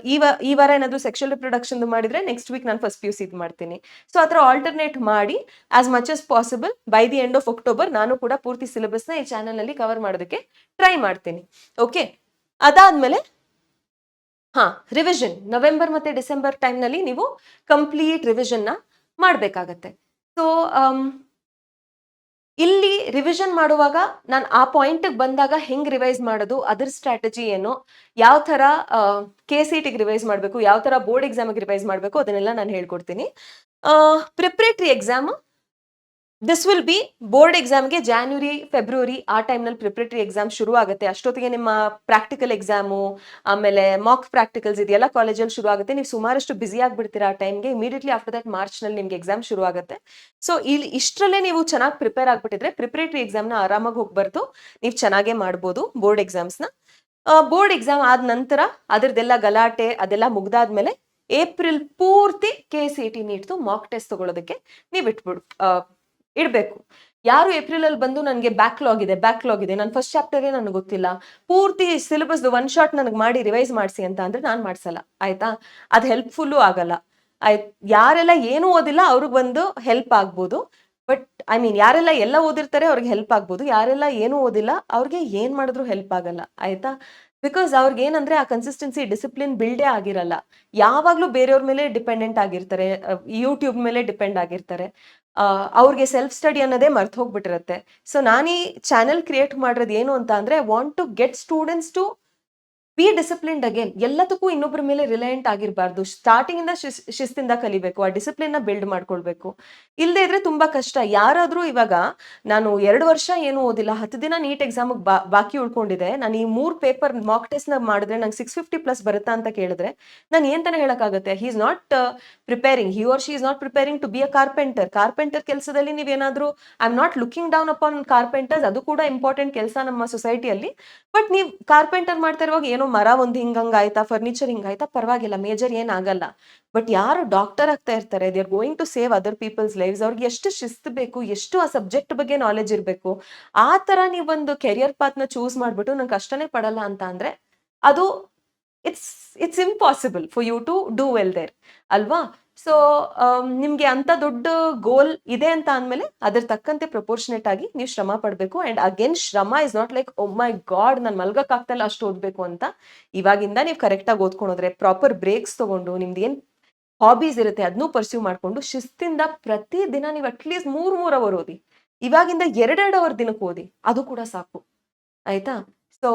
ಈ ವಾರ ಏನಾದ್ರು ಸೆಕ್ಷುವಲ್ ರಿಪ್ರೊಡಕ್ಷನ್ ಮಾಡಿದ್ರೆ ನೆಕ್ಸ್ಟ್ ವೀಕ್ ನಾನು ಫಸ್ಟ್ PUC ಮಾಡ್ತೀನಿ. ಸೊ ಆತರ ಆಲ್ಟರ್ನೇಟ್ ಮಾಡಿ as much as possible by the end of October ನಾನು ಕೂಡ ಪೂರ್ತಿ ಸಿಲೆಬಸ್ ನ ಈ ಚಾನೆಲ್ ನಲ್ಲಿ ಕವರ್ ಮಾಡೋದಕ್ಕೆ ಟ್ರೈ ಮಾಡ್ತೀನಿ. ಓಕೆ, ಅದಾದ್ಮೇಲೆ ರಿವಿಷನ್ ನವೆಂಬರ್ ಮತ್ತೆ ಡಿಸೆಂಬರ್ ಟೈಮ್ ನಲ್ಲಿ ನೀವು ಕಂಪ್ಲೀಟ್ ರಿವಿಷನ್ ನ ಮಾಡ್ಬೇಕಾಗತ್ತೆ. ಸೊ ಇಲ್ಲಿ ರಿವಿಷನ್ ಮಾಡುವಾಗ ನಾನು ಆ ಪಾಯಿಂಟಿಗೆ ಬಂದಾಗ ಹೆಂಗ್ ರಿವೈಸ್ ಮಾಡೋದು, ಅದ್ರ ಸ್ಟ್ರಾಟಜಿ ಏನು, ಯಾವ ಥರ KCETಗೆ ರಿವೈಸ್ ಮಾಡಬೇಕು, ಯಾವ ಥರ ಬೋರ್ಡ್ ಎಕ್ಸಾಮಿಗೆ ರಿವೈಸ್ ಮಾಡಬೇಕು, ಅದನ್ನೆಲ್ಲ ನಾನು ಹೇಳ್ಕೊಡ್ತೀನಿ. Preparatory exam this will be board ಎಕ್ಸಾಮ್ಗೆ ಜಾನ್ವರಿ ಫೆಬ್ರವರಿ ಆ ಟೈಮ್ನಲ್ಲಿ ಪ್ರಿಪ್ರೇಟರಿ ಎಕ್ಸಾಮ್ ಶುರು ಆಗುತ್ತೆ. ಅಷ್ಟೊತ್ತಿಗೆ ನಿಮ್ಮ ಪ್ರಾಕ್ಟಿಕಲ್ ಎಕ್ಸಾಮು ಆಮೇಲೆ ಮಾಕ್ ಪ್ರಾಕ್ಟಿಕಲ್ಸ್ ಇದೆಲ್ಲ ಕಾಲೇಜಲ್ಲಿ ಶುರು ಆಗುತ್ತೆ. ನೀವು ಸುಮಾರಷ್ಟು ಬ್ಯುಸಿ ಆಗಿಬಿಡ್ತೀರಾ ಆ ಟೈಮ್ಗೆ. ಇಮಿಡಿಯೇಟ್ಲಿ ಆಫ್ಟರ್ ದಟ್ ಮಾರ್ಚ್ನಲ್ಲಿ ನಿಮ್ಗೆ ಎಕ್ಸಾಮ್ ಶುರು ಆಗುತ್ತೆ. ಸೊ ಇಲ್ಲಿ ಇಷ್ಟರಲ್ಲೇ ನೀವು ಚೆನ್ನಾಗಿ ಪ್ರಿಪೇರ್ ಆಗಿಬಿಟ್ಟಿದ್ರೆ ಪ್ರಿಪ್ರೇಟರಿ ಎಕ್ಸಾಮ್ನ ಆರಾಮಾಗಿ ಹೋಗ್ಬಾರ್ದು, ನೀವು ಚೆನ್ನಾಗೇ ಮಾಡ್ಬೋದು ಬೋರ್ಡ್ ಎಕ್ಸಾಮ್ಸ್ನ. ಬೋರ್ಡ್ ಎಕ್ಸಾಮ್ ಆದ ನಂತರ ಅದರದ್ದೆಲ್ಲ ಗಲಾಟೆ ಅದೆಲ್ಲ ಮುಗ್ದಾದ್ಮೇಲೆ ಏಪ್ರಿಲ್ ಪೂರ್ತಿ KCET ನೀಟ್ದು ಮಾಕ್ ಟೆಸ್ಟ್ ತಗೊಳ್ಳೋದಕ್ಕೆ ನೀವು ಇಡಬೇಕು. ಯಾರು ಏಪ್ರಿಲ್ ಅಲ್ಲಿ ಬಂದು ನನಗೆ ಬ್ಯಾಕ್ಲಾಗ್ ಇದೆ, ನನ್ನ ಫಸ್ಟ್ ಚಾಪ್ಟರೇ ನನಗೆ ಗೊತ್ತಿಲ್ಲ, ಪೂರ್ತಿ ಸಿಲೆಬಸ್ ಒನ್ ಶಾಟ್ ನನಗೆ ಮಾಡಿ ರಿವೈಸ್ ಮಾಡಿಸಿ ಅಂತ ಅಂದ್ರೆ ನಾನು ಮಾಡ್ಸಲ್ಲ, ಆಯ್ತಾ? ಅದು ಹೆಲ್ಪ್ಫುಲ್ಲು ಆಗಲ್ಲ. ಯಾರೆಲ್ಲ ಏನೂ ಓದಿಲ್ಲ ಅವ್ರಿಗೆ ಒಂದು ಹೆಲ್ಪ್ ಆಗ್ಬೋದು, ಬಟ್ ಯಾರೆಲ್ಲ ಎಲ್ಲ ಓದಿರ್ತಾರೆ ಅವ್ರಿಗೆ ಹೆಲ್ಪ್ ಆಗ್ಬೋದು. ಯಾರೆಲ್ಲ ಏನೂ ಓದಿಲ್ಲ ಅವ್ರಿಗೆ ಏನ್ ಮಾಡಿದ್ರು ಹೆಲ್ಪ್ ಆಗಲ್ಲ, ಆಯ್ತಾ? ಬಿಕಾಸ್ ಅವ್ರಿಗೆ ಏನಂದ್ರೆ ಆ ಕನ್ಸಿಸ್ಟೆನ್ಸಿ ಡಿಸಿಪ್ಲಿನ್ ಬಿಲ್ಡೇ ಆಗಿರಲ್ಲ. ಯಾವಾಗ್ಲೂ ಬೇರೆಯವ್ರ ಮೇಲೆ ಡಿಪೆಂಡೆಂಟ್ ಆಗಿರ್ತಾರೆ, ಯೂಟ್ಯೂಬ್ ಮೇಲೆ ಡಿಪೆಂಡ್ ಆಗಿರ್ತಾರೆ. ಅವ್ರಿಗೆ ಸೆಲ್ಫ್ ಸ್ಟಡಿ ಅನ್ನೋದೇ ಮರ್ತು ಹೋಗ್ಬಿಟ್ಟಿರುತ್ತೆ. ಸೊ ನಾನು ಈ ಚಾನೆಲ್ ಕ್ರಿಯೇಟ್ ಮಾಡಿರೋದು ಏನು ಅಂತ ಅಂದ್ರೆ, want to get students to be disciplined again. ಎಲ್ಲದಕ್ಕೂ ಇನ್ನೊಬ್ಬರ ಮೇಲೆ ರಿಲಯಂಟ್ ಆಗಿರಬಾರ್ದು. ಸ್ಟಾರ್ಟಿಂಗ್ ಇಂದ ಶಿಸ್ತಿಂದ ಕಲಿಬೇಕು, ಆ ಡಿಸಿಪ್ಲಿನ್ ನ ಬಿಲ್ಡ್ ಮಾಡ್ಕೊಳ್ಬೇಕು. ಇಲ್ಲದೆ ಇದ್ರೆ ತುಂಬಾ ಕಷ್ಟ. ಯಾರಾದ್ರೂ ಇವಾಗ ನಾನು 2 ವರ್ಷ ಏನು ಓದಿಲ್ಲ, 10 ದಿನ ನೀಟ್ ಎಕ್ಸಾಮ್ ಬಾಕಿ ಉಳ್ಕೊಂಡಿದೆ, ನಾನು ಈ 3 ಪೇಪರ್ ಮಾಕ್ ಟೆಸ್ಟ್ ನ ಮಾಡಿದ್ರೆ ನಂಗೆ 650+ ಬರುತ್ತಾ ಅಂತ ಕೇಳಿದ್ರೆ ನಾನು ಏನ್ ತಾನೇ ಹೇಳಕ್ಕಾಗತ್ತೆ? He is not preparing, he or she is not preparing to be a carpenter ಕೆಲಸದಲ್ಲಿ ನೀವೇನಾದ್ರೂ, I am not looking down upon carpenters, ಅದು ಕೂಡ ಇಂಪಾರ್ಟೆಂಟ್ ಕೆಲಸ ನಮ್ಮ ಸೊಸೈಟಿಯಲ್ಲಿ. ಬಟ್ ನೀವು ಕಾರ್ಪೆಂಟರ್ ಮಾಡ್ತಾ ಇರುವಾಗ ಏನೋ ಮರ ಒಂದು ಹಿಂಗಾಯ್ತಾ, ಫರ್ನಿಚರ್ ಹಿಂಗಾಯ್ತಾ, ಪರವಾಗಿಲ್ಲ, ಮೇಜರ್ ಏನಾಗಲ್ಲ. ಬಟ್ ಯಾರು ಡಾಕ್ಟರ್ ಆಗ್ತಾ ಇರ್ತಾರೆ, they are going to save other peoples lifes, ಅವ್ರಿಗೆ ಎಷ್ಟು ಶಿಸ್ತು ಬೇಕು, ಎಷ್ಟು ಆ ಸಬ್ಜೆಕ್ಟ್ ಬಗ್ಗೆ ನಾಲೆಜ್ ಇರಬೇಕು. ಆ ತರ ನೀವೊಂದು ಕೆರಿಯರ್ ಪಾತ್ನ ಚೂಸ್ ಮಾಡ್ಬಿಟ್ಟು ನಂಗೆ ಕಷ್ಟನೇ ಪಡಲ್ಲ ಅಂತ ಅಂದ್ರೆ ಅದು it's impossible for you to do well there, ಅಲ್ವಾ? ಸೊ ನಿಮ್ಗೆ ಅಂತ ದೊಡ್ಡ ಗೋಲ್ ಇದೆ ಅಂತ ಅಂದ್ಮೇಲೆ ಅದ್ರ ತಕ್ಕಂತೆ ಪ್ರಪೋರ್ಷನೇಟ್ ಆಗಿ ನೀವು ಶ್ರಮ ಪಡಬೇಕು. ಅಂಡ್ ಅಗೇನ್, ಶ್ರಮ is not like oh my God ನಾನು ಮಲ್ಗಕ್ ಆಗ್ತಾ ಇಲ್ಲ ಅಷ್ಟು ಓದ್ಬೇಕು ಅಂತ. ಇವಾಗಿಂದ ನೀವು ಕರೆಕ್ಟಾಗಿ ಓದ್ಕೊಂಡ್ರೆ, ಪ್ರಾಪರ್ ಬ್ರೇಕ್ಸ್ ತಗೊಂಡು, ನಿಮ್ದು ಏನ್ ಹಾಬೀಸ್ ಇರುತ್ತೆ ಅದನ್ನೂ ಪರ್ಸ್ಯೂ ಮಾಡ್ಕೊಂಡು ಶಿಸ್ತಿಂದ ಪ್ರತಿ ದಿನ ನೀವು ಅಟ್ಲೀಸ್ಟ್ 3 ಅವರ್ ಓದಿ. ಇವಾಗಿಂದ 2 ಅವರ್ ದಿನಕ್ಕೆ ಓದಿ, ಅದು ಕೂಡ ಸಾಕು, ಆಯ್ತಾ? ಸೊ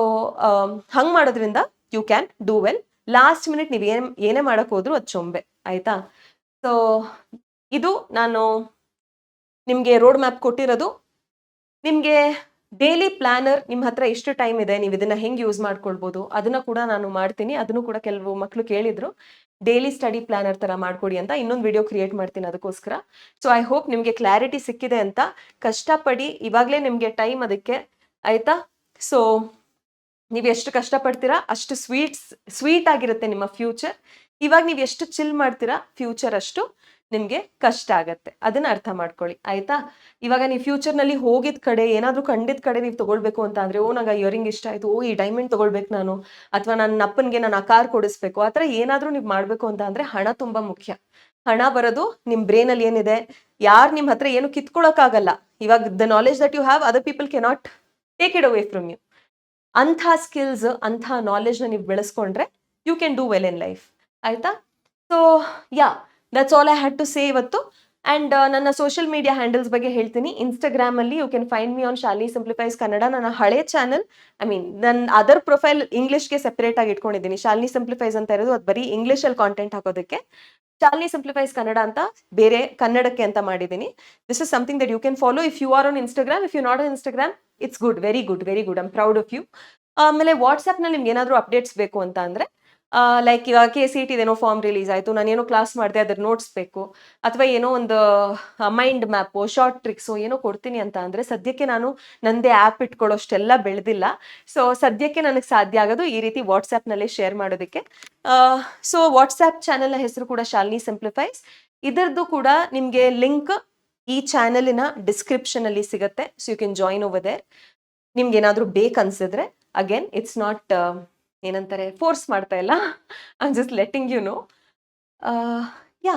ಹಂಗ್ ಮಾಡೋದ್ರಿಂದ you can do well. Last minute ನೀವು ಏನೇ ಮಾಡಕ್ ಹೋದ್ರು ಅದು ಚೊಂಬೆ, ಆಯ್ತಾ? ಸೊ ಇದು ನಾನು ನಿಮ್ಗೆ ರೋಡ್ ಮ್ಯಾಪ್ ಕೊಟ್ಟಿರೋದು. ನಿಮ್ಗೆ ಡೈಲಿ ಪ್ಲಾನರ್ ನಿಮ್ಮ ಹತ್ರ ಎಷ್ಟು ಟೈಮ್ ಇದೆ, ನೀವು ಇದನ್ನ ಹೆಂಗ್ ಯೂಸ್ ಮಾಡ್ಕೊಳ್ಬೋದು ಅದನ್ನ ಕೂಡ ನಾನು ಮಾಡ್ತೀನಿ. ಅದನ್ನು ಕೂಡ ಕೆಲವು ಮಕ್ಕಳು ಕೇಳಿದ್ರು, ಡೈಲಿ ಸ್ಟಡಿ ಪ್ಲಾನರ್ ತರ ಮಾಡ್ಕೊಡಿ ಅಂತ. ಇನ್ನೊಂದು ವಿಡಿಯೋ ಕ್ರಿಯೇಟ್ ಮಾಡ್ತೀನಿ ಅದಕ್ಕೋಸ್ಕರ. ಸೊ ಐ ಹೋಪ್ ನಿಮ್ಗೆ ಕ್ಲಾರಿಟಿ ಸಿಕ್ಕಿದೆ ಅಂತ. ಕಷ್ಟಪಡಿ, ಇವಾಗಲೇ ನಿಮ್ಗೆ ಟೈಮ್ ಅದಕ್ಕೆ, ಆಯ್ತಾ? ಸೊ ನೀವು ಎಷ್ಟು ಕಷ್ಟಪಡ್ತೀರಾ ಅಷ್ಟು ಸ್ವೀಟ್ ಆಗಿರುತ್ತೆ ನಿಮ್ಮ ಫ್ಯೂಚರ್. ಇವಾಗ ನೀವು ಎಷ್ಟು ಚಿಲ್ ಮಾಡ್ತೀರಾ ಫ್ಯೂಚರ್ ಅಷ್ಟು ನಿಮ್ಗೆ ಕಷ್ಟ ಆಗತ್ತೆ, ಅದನ್ನ ಅರ್ಥ ಮಾಡ್ಕೊಳ್ಳಿ, ಆಯ್ತಾ? ಇವಾಗ ನೀವು ಫ್ಯೂಚರ್ನಲ್ಲಿ ಹೋಗಿದ ಕಡೆ, ಏನಾದ್ರೂ ಕಂಡಿದ ಕಡೆ ನೀವು ತಗೊಳ್ಬೇಕು ಅಂತ ಅಂದ್ರೆ, ಓ ನಂಗೆ ಇಯರಿಂಗ್ ಇಷ್ಟ ಆಯ್ತು, ಓ ಈ ಡೈಮಂಡ್ ತಗೊಳ್ಬೇಕು ನಾನು, ಅಥವಾ ನನ್ನ ಅಪ್ಪನ್ಗೆ ನಾನು ಆ ಕಾರ್ ಕೊಡಿಸ್ಬೇಕು, ಆ ಥರ ಏನಾದ್ರೂ ನೀವು ಮಾಡ್ಬೇಕು ಅಂತ ಅಂದ್ರೆ ಹಣ ತುಂಬಾ ಮುಖ್ಯ. ಹಣ ಬರೋದು ನಿಮ್ ಬ್ರೇನ್ ಅಲ್ಲಿ ಏನಿದೆ, ಯಾರು ನಿಮ್ ಹತ್ರ ಏನು ಕಿತ್ಕೊಳಕ್ಕಾಗಲ್ಲ. ಇವಾಗ the knowledge that you have other people cannot take it away from you. ಅಂಥ ಸ್ಕಿಲ್ಸ್, ಅಂಥ ನಾಲೆಜ್ನ ನೀವು ಬೆಳೆಸ್ಕೊಂಡ್ರೆ you can do well in life, ಆಯ್ತಾ? So yeah, that's all I had to say ಇವತ್ತು. ಅಂಡ್ ನನ್ನ ಸೋಷಿಯಲ್ ಮೀಡಿಯಾ ಹ್ಯಾಂಡಲ್ಸ್ ಬಗ್ಗೆ ಹೇಳ್ತೀನಿ. ಇನ್ಸ್ಟಾಗ್ರಾಮ್ ಅಲ್ಲಿ you can find me on Shalini simplifies Kannada. ನನ್ನ ಹಳೆ ಚಾನಲ್, ನನ್ನ ಅದರ್ ಪ್ರೊಫೈಲ್ ಇಂಗ್ಲಿಷ್ಗೆ ಸೆಪರೇಟ್ ಆಗಿ ಇಟ್ಕೊಂಡಿದ್ದೀನಿ. ಶಾಲಿನಿ ಸಿಂಪ್ಲಿಫೈಸ್ ಅಂತ ಇರೋದು ಅದು ಬರೀ ಇಂಗ್ಲಿಷಲ್ಲಿ ಕಾಂಟೆಂಟ್ ಹಾಕೋದಕ್ಕೆ. ಶಾಲಿನಿ ಸಿಂಪ್ಲಿಫೈಸ್ ಕನ್ನಡ ಅಂತ ಬೇರೆ ಕನ್ನಡಕ್ಕೆ ಅಂತ ಮಾಡಿದ್ದೀನಿ. This is something that you can follow if you are on Instagram. If you not on Instagram, it's good, very good, very good, I am proud of you. ಆಮೇಲೆ ವಾಟ್ಸ್ಆ್ಯಪ್ನಲ್ಲಿ ನಿಮ್ಗೆ ಏನಾದರೂ ಅಪ್ಡೇಟ್ಸ್ ಬೇಕು ಅಂತ ಅಂದರೆ, ಲೈಕ್ ಇವಾಗ KCET ಏನೋ form release ಆಯಿತು, ನಾನೇನೋ ಕ್ಲಾಸ್ ಮಾಡಿದೆ ಅದ್ರ ನೋಟ್ಸ್ ಬೇಕು, ಅಥವಾ ಏನೋ ಒಂದು ಮೈಂಡ್ ಮ್ಯಾಪು, ಶಾರ್ಟ್ ಟ್ರಿಕ್ಸು ಏನೋ ಕೊಡ್ತೀನಿ ಅಂತ ಅಂದರೆ, ಸದ್ಯಕ್ಕೆ ನಾನು ನಂದೇ ಆ್ಯಪ್ ಇಟ್ಕೊಳ್ಳೋಷ್ಟೆಲ್ಲ ಬೆಳೆದಿಲ್ಲ. ಸೊ ಸದ್ಯಕ್ಕೆ ನನಗೆ ಸಾಧ್ಯ ಆಗೋದು ಈ ರೀತಿ ವಾಟ್ಸ್ಆ್ಯಪ್ನಲ್ಲೇ ಶೇರ್ ಮಾಡೋದಕ್ಕೆ. ಸೊ ವಾಟ್ಸ್ಆ್ಯಪ್ ಚಾನೆಲ್ನ ಹೆಸರು ಕೂಡ ಶಾಲಿನಿ ಸಿಂಪ್ಲಿಫೈಸ್. ಇದರದ್ದು ಕೂಡ ನಿಮಗೆ ಲಿಂಕ್ ಈ ಚಾನೆಲಿನ ಡಿಸ್ಕ್ರಿಪ್ಷನಲ್ಲಿ ಸಿಗುತ್ತೆ. So you can join over there. ನಿಮ್ಗೆ ಏನಾದರೂ ಬೇಕನ್ಸಿದ್ರೆ, ಅಗೇನ್ ಇಟ್ಸ್ ನಾಟ್ ಏನಂತಾರೆ, ಫೋರ್ಸ್ ಮಾಡ್ತಾ ಇಲ್ಲ, I am just letting you know. Yeah,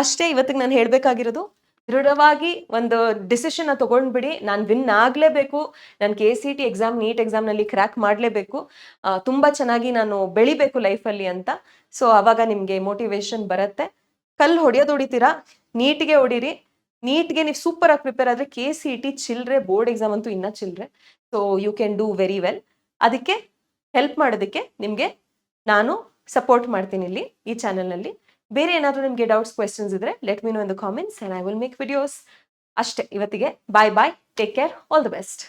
ಅಷ್ಟೇ ಇವತ್ತಿಗೆ ನಾನು ಹೇಳಬೇಕಾಗಿರೋದು. ದೃಢವಾಗಿ ಒಂದು ಡಿಸಿಷನ್ನ ತೊಗೊಂಡ್ಬಿಡಿ, ನಾನು ವಿನ್ ಆಗಲೇಬೇಕು, ನಾನು KCET ಎಕ್ಸಾಮ್, ನೀಟ್ ಎಕ್ಸಾಮ್ನಲ್ಲಿ ಕ್ರ್ಯಾಕ್ ಮಾಡಲೇಬೇಕು, ತುಂಬ ಚೆನ್ನಾಗಿ ನಾನು ಬೆಳಿಬೇಕು ಲೈಫಲ್ಲಿ ಅಂತ. ಸೊ ಆವಾಗ ನಿಮಗೆ ಮೋಟಿವೇಶನ್ ಬರುತ್ತೆ. ಕಲ್ಲು ಹೊಡಿತೀರಾ, ನೀಟಿಗೆ ಹೊಡೀರಿ, ನೀಟ್ಗೆ ನೀವು ಸೂಪರ್ ಆಗಿ ಪ್ರಿಪೇರ್ ಆದರೆ KCET ಚಿಲ್ರೆ, ಬೋರ್ಡ್ ಎಕ್ಸಾಮ್ ಅಂತೂ ಇನ್ನೂ ಚಿಲ್ರೆ. So you can do very well. ಅದಕ್ಕೆ ಹೆಲ್ಪ್ ಮಾಡೋದಕ್ಕೆ ನಿಮಗೆ ನಾನು ಸಪೋರ್ಟ್ ಮಾಡ್ತೀನಿ ಇಲ್ಲಿ ಈ ಚಾನಲ್ನಲ್ಲಿ. ಬೇರೆ ಏನಾದರೂ ನಿಮಗೆ ಡೌಟ್ಸ್, ಕ್ವೆಶನ್ಸ್ ಇದ್ರೆ let me know in the comments and I will make videos. ಅಷ್ಟೇ ಇವತ್ತಿಗೆ. Bye bye, take care, all the best.